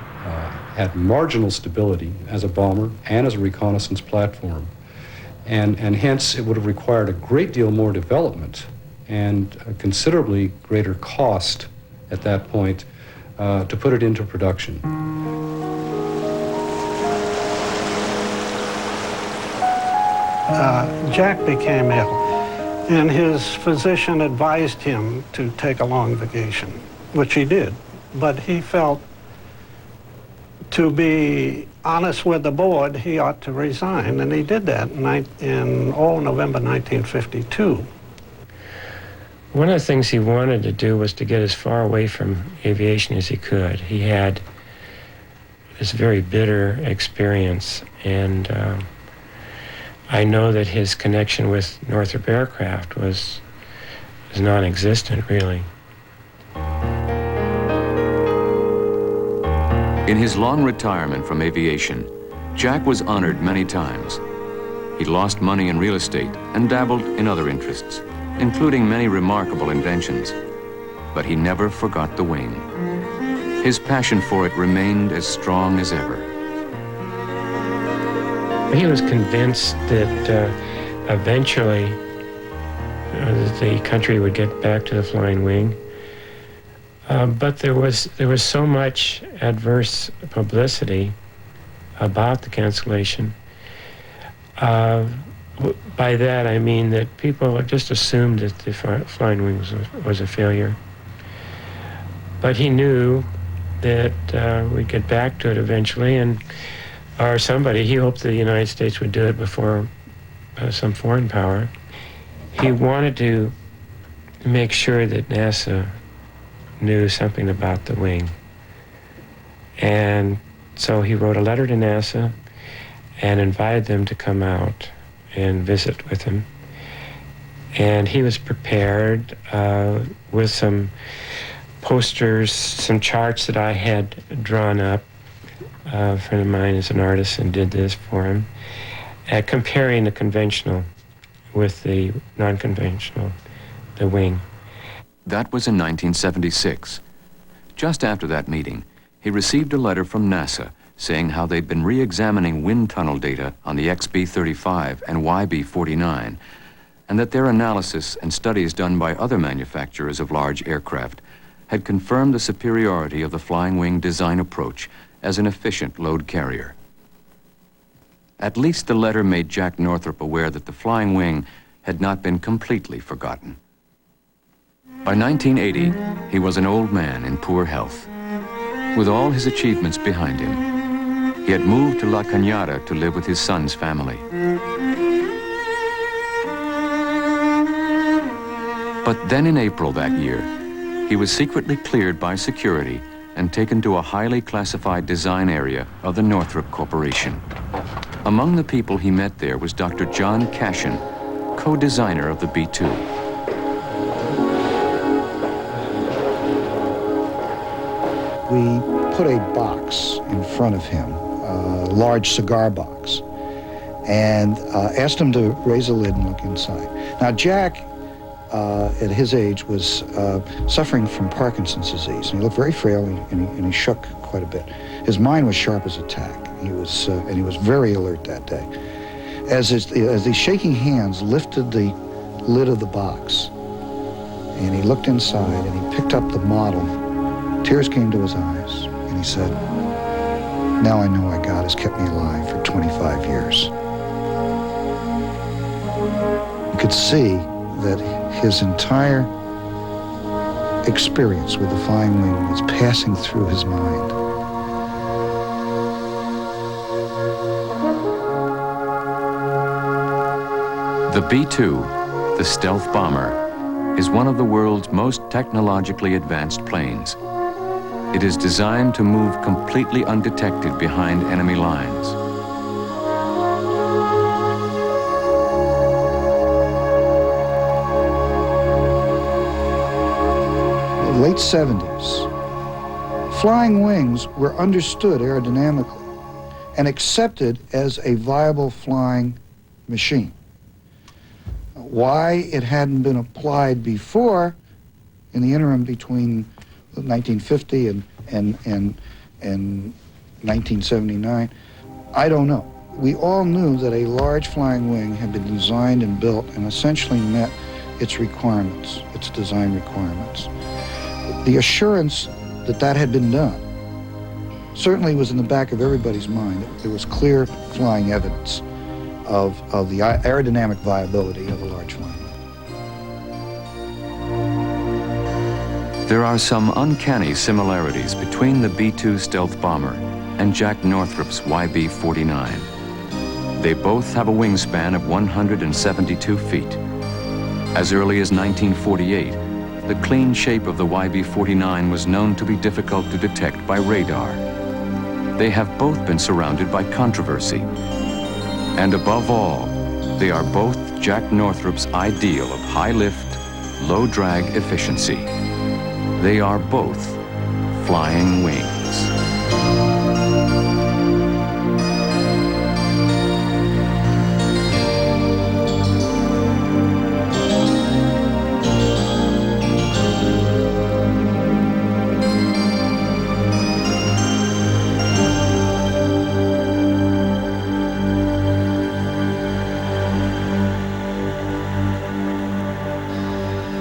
had marginal stability as a bomber and as a reconnaissance platform. And hence, it would have required a great deal more development and a considerably greater cost at that point to put it into production. Jack became ill, and his physician advised him to take a long vacation, which he did. But he felt, to be honest with the board, he ought to resign, and he did that in November 1952. One of the things he wanted to do was to get as far away from aviation as he could. He had this very bitter experience, and I know that his connection with Northrop Aircraft was non-existent, really. In his long retirement from aviation, Jack was honored many times. He lost money in real estate and dabbled in other interests, including many remarkable inventions. But he never forgot the wing. His passion for it remained as strong as ever. He was convinced that eventually the country would get back to the flying wing. But there was so much adverse publicity about the cancellation. By that I mean that people just assumed that the flying wing was a failure. But he knew that we'd get back to it eventually, or somebody, he hoped the United States would do it before some foreign power. He wanted to make sure that NASA knew something about the wing. And so he wrote a letter to NASA and invited them to come out and visit with him. And he was prepared with some posters, some charts that I had drawn up. A friend of mine is an artist and did this for him. comparing the conventional with the non-conventional, the wing. That was in 1976. Just after that meeting, he received a letter from NASA saying how they'd been re-examining wind tunnel data on the XB-35 and YB-49, and that their analysis and studies done by other manufacturers of large aircraft had confirmed the superiority of the flying wing design approach as an efficient load carrier. At least the letter made Jack Northrop aware that the flying wing had not been completely forgotten. By 1980, he was an old man in poor health. With all his achievements behind him, he had moved to La Cañada to live with his son's family. But then in April that year, he was secretly cleared by security and taken to a highly classified design area of the Northrop Corporation. Among the people he met there was Dr. John Cashin, co-designer of the B-2. We put a box in front of him, a large cigar box, and asked him to raise the lid and look inside. Now, Jack, at his age, was suffering from Parkinson's disease, and he looked very frail, and he shook quite a bit. His mind was sharp as a tack. He was very alert that day. As these shaking hands lifted the lid of the box, and he looked inside, and he picked up the model, tears came to his eyes, and he said, "Now I know why God has kept me alive for 25 years." You could see that his entire experience with the flying wing was passing through his mind. The B-2, the stealth bomber, is one of the world's most technologically advanced planes. It is designed to move completely undetected behind enemy lines. In the late 70s, flying wings were understood aerodynamically and accepted as a viable flying machine. Why it hadn't been applied before, in the interim between 1950 and 1979, I don't know. We all knew that a large flying wing had been designed and built and essentially met its requirements, its design requirements. The assurance that that had been done certainly was in the back of everybody's mind. There was clear flying evidence of the aerodynamic viability of a large flying wing. There are some uncanny similarities between the B-2 stealth bomber and Jack Northrop's YB-49. They both have a wingspan of 172 feet. As early as 1948, the clean shape of the YB-49 was known to be difficult to detect by radar. They have both been surrounded by controversy. And above all, they are both Jack Northrop's ideal of high lift, low drag efficiency. They are both flying wings.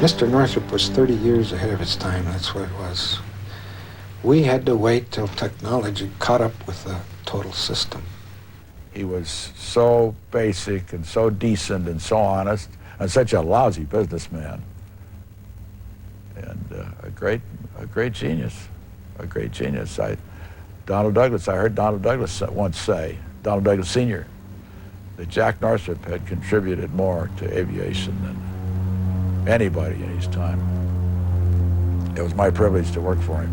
Mr. Northrop was 30 years ahead of his time, that's what it was. We had to wait till technology caught up with the total system. He was so basic and so decent and so honest and such a lousy businessman. And a great genius, a great genius. I heard Donald Douglas once say, Donald Douglas Sr., that Jack Northrop had contributed more to aviation than anybody in his time. It was my privilege to work for him.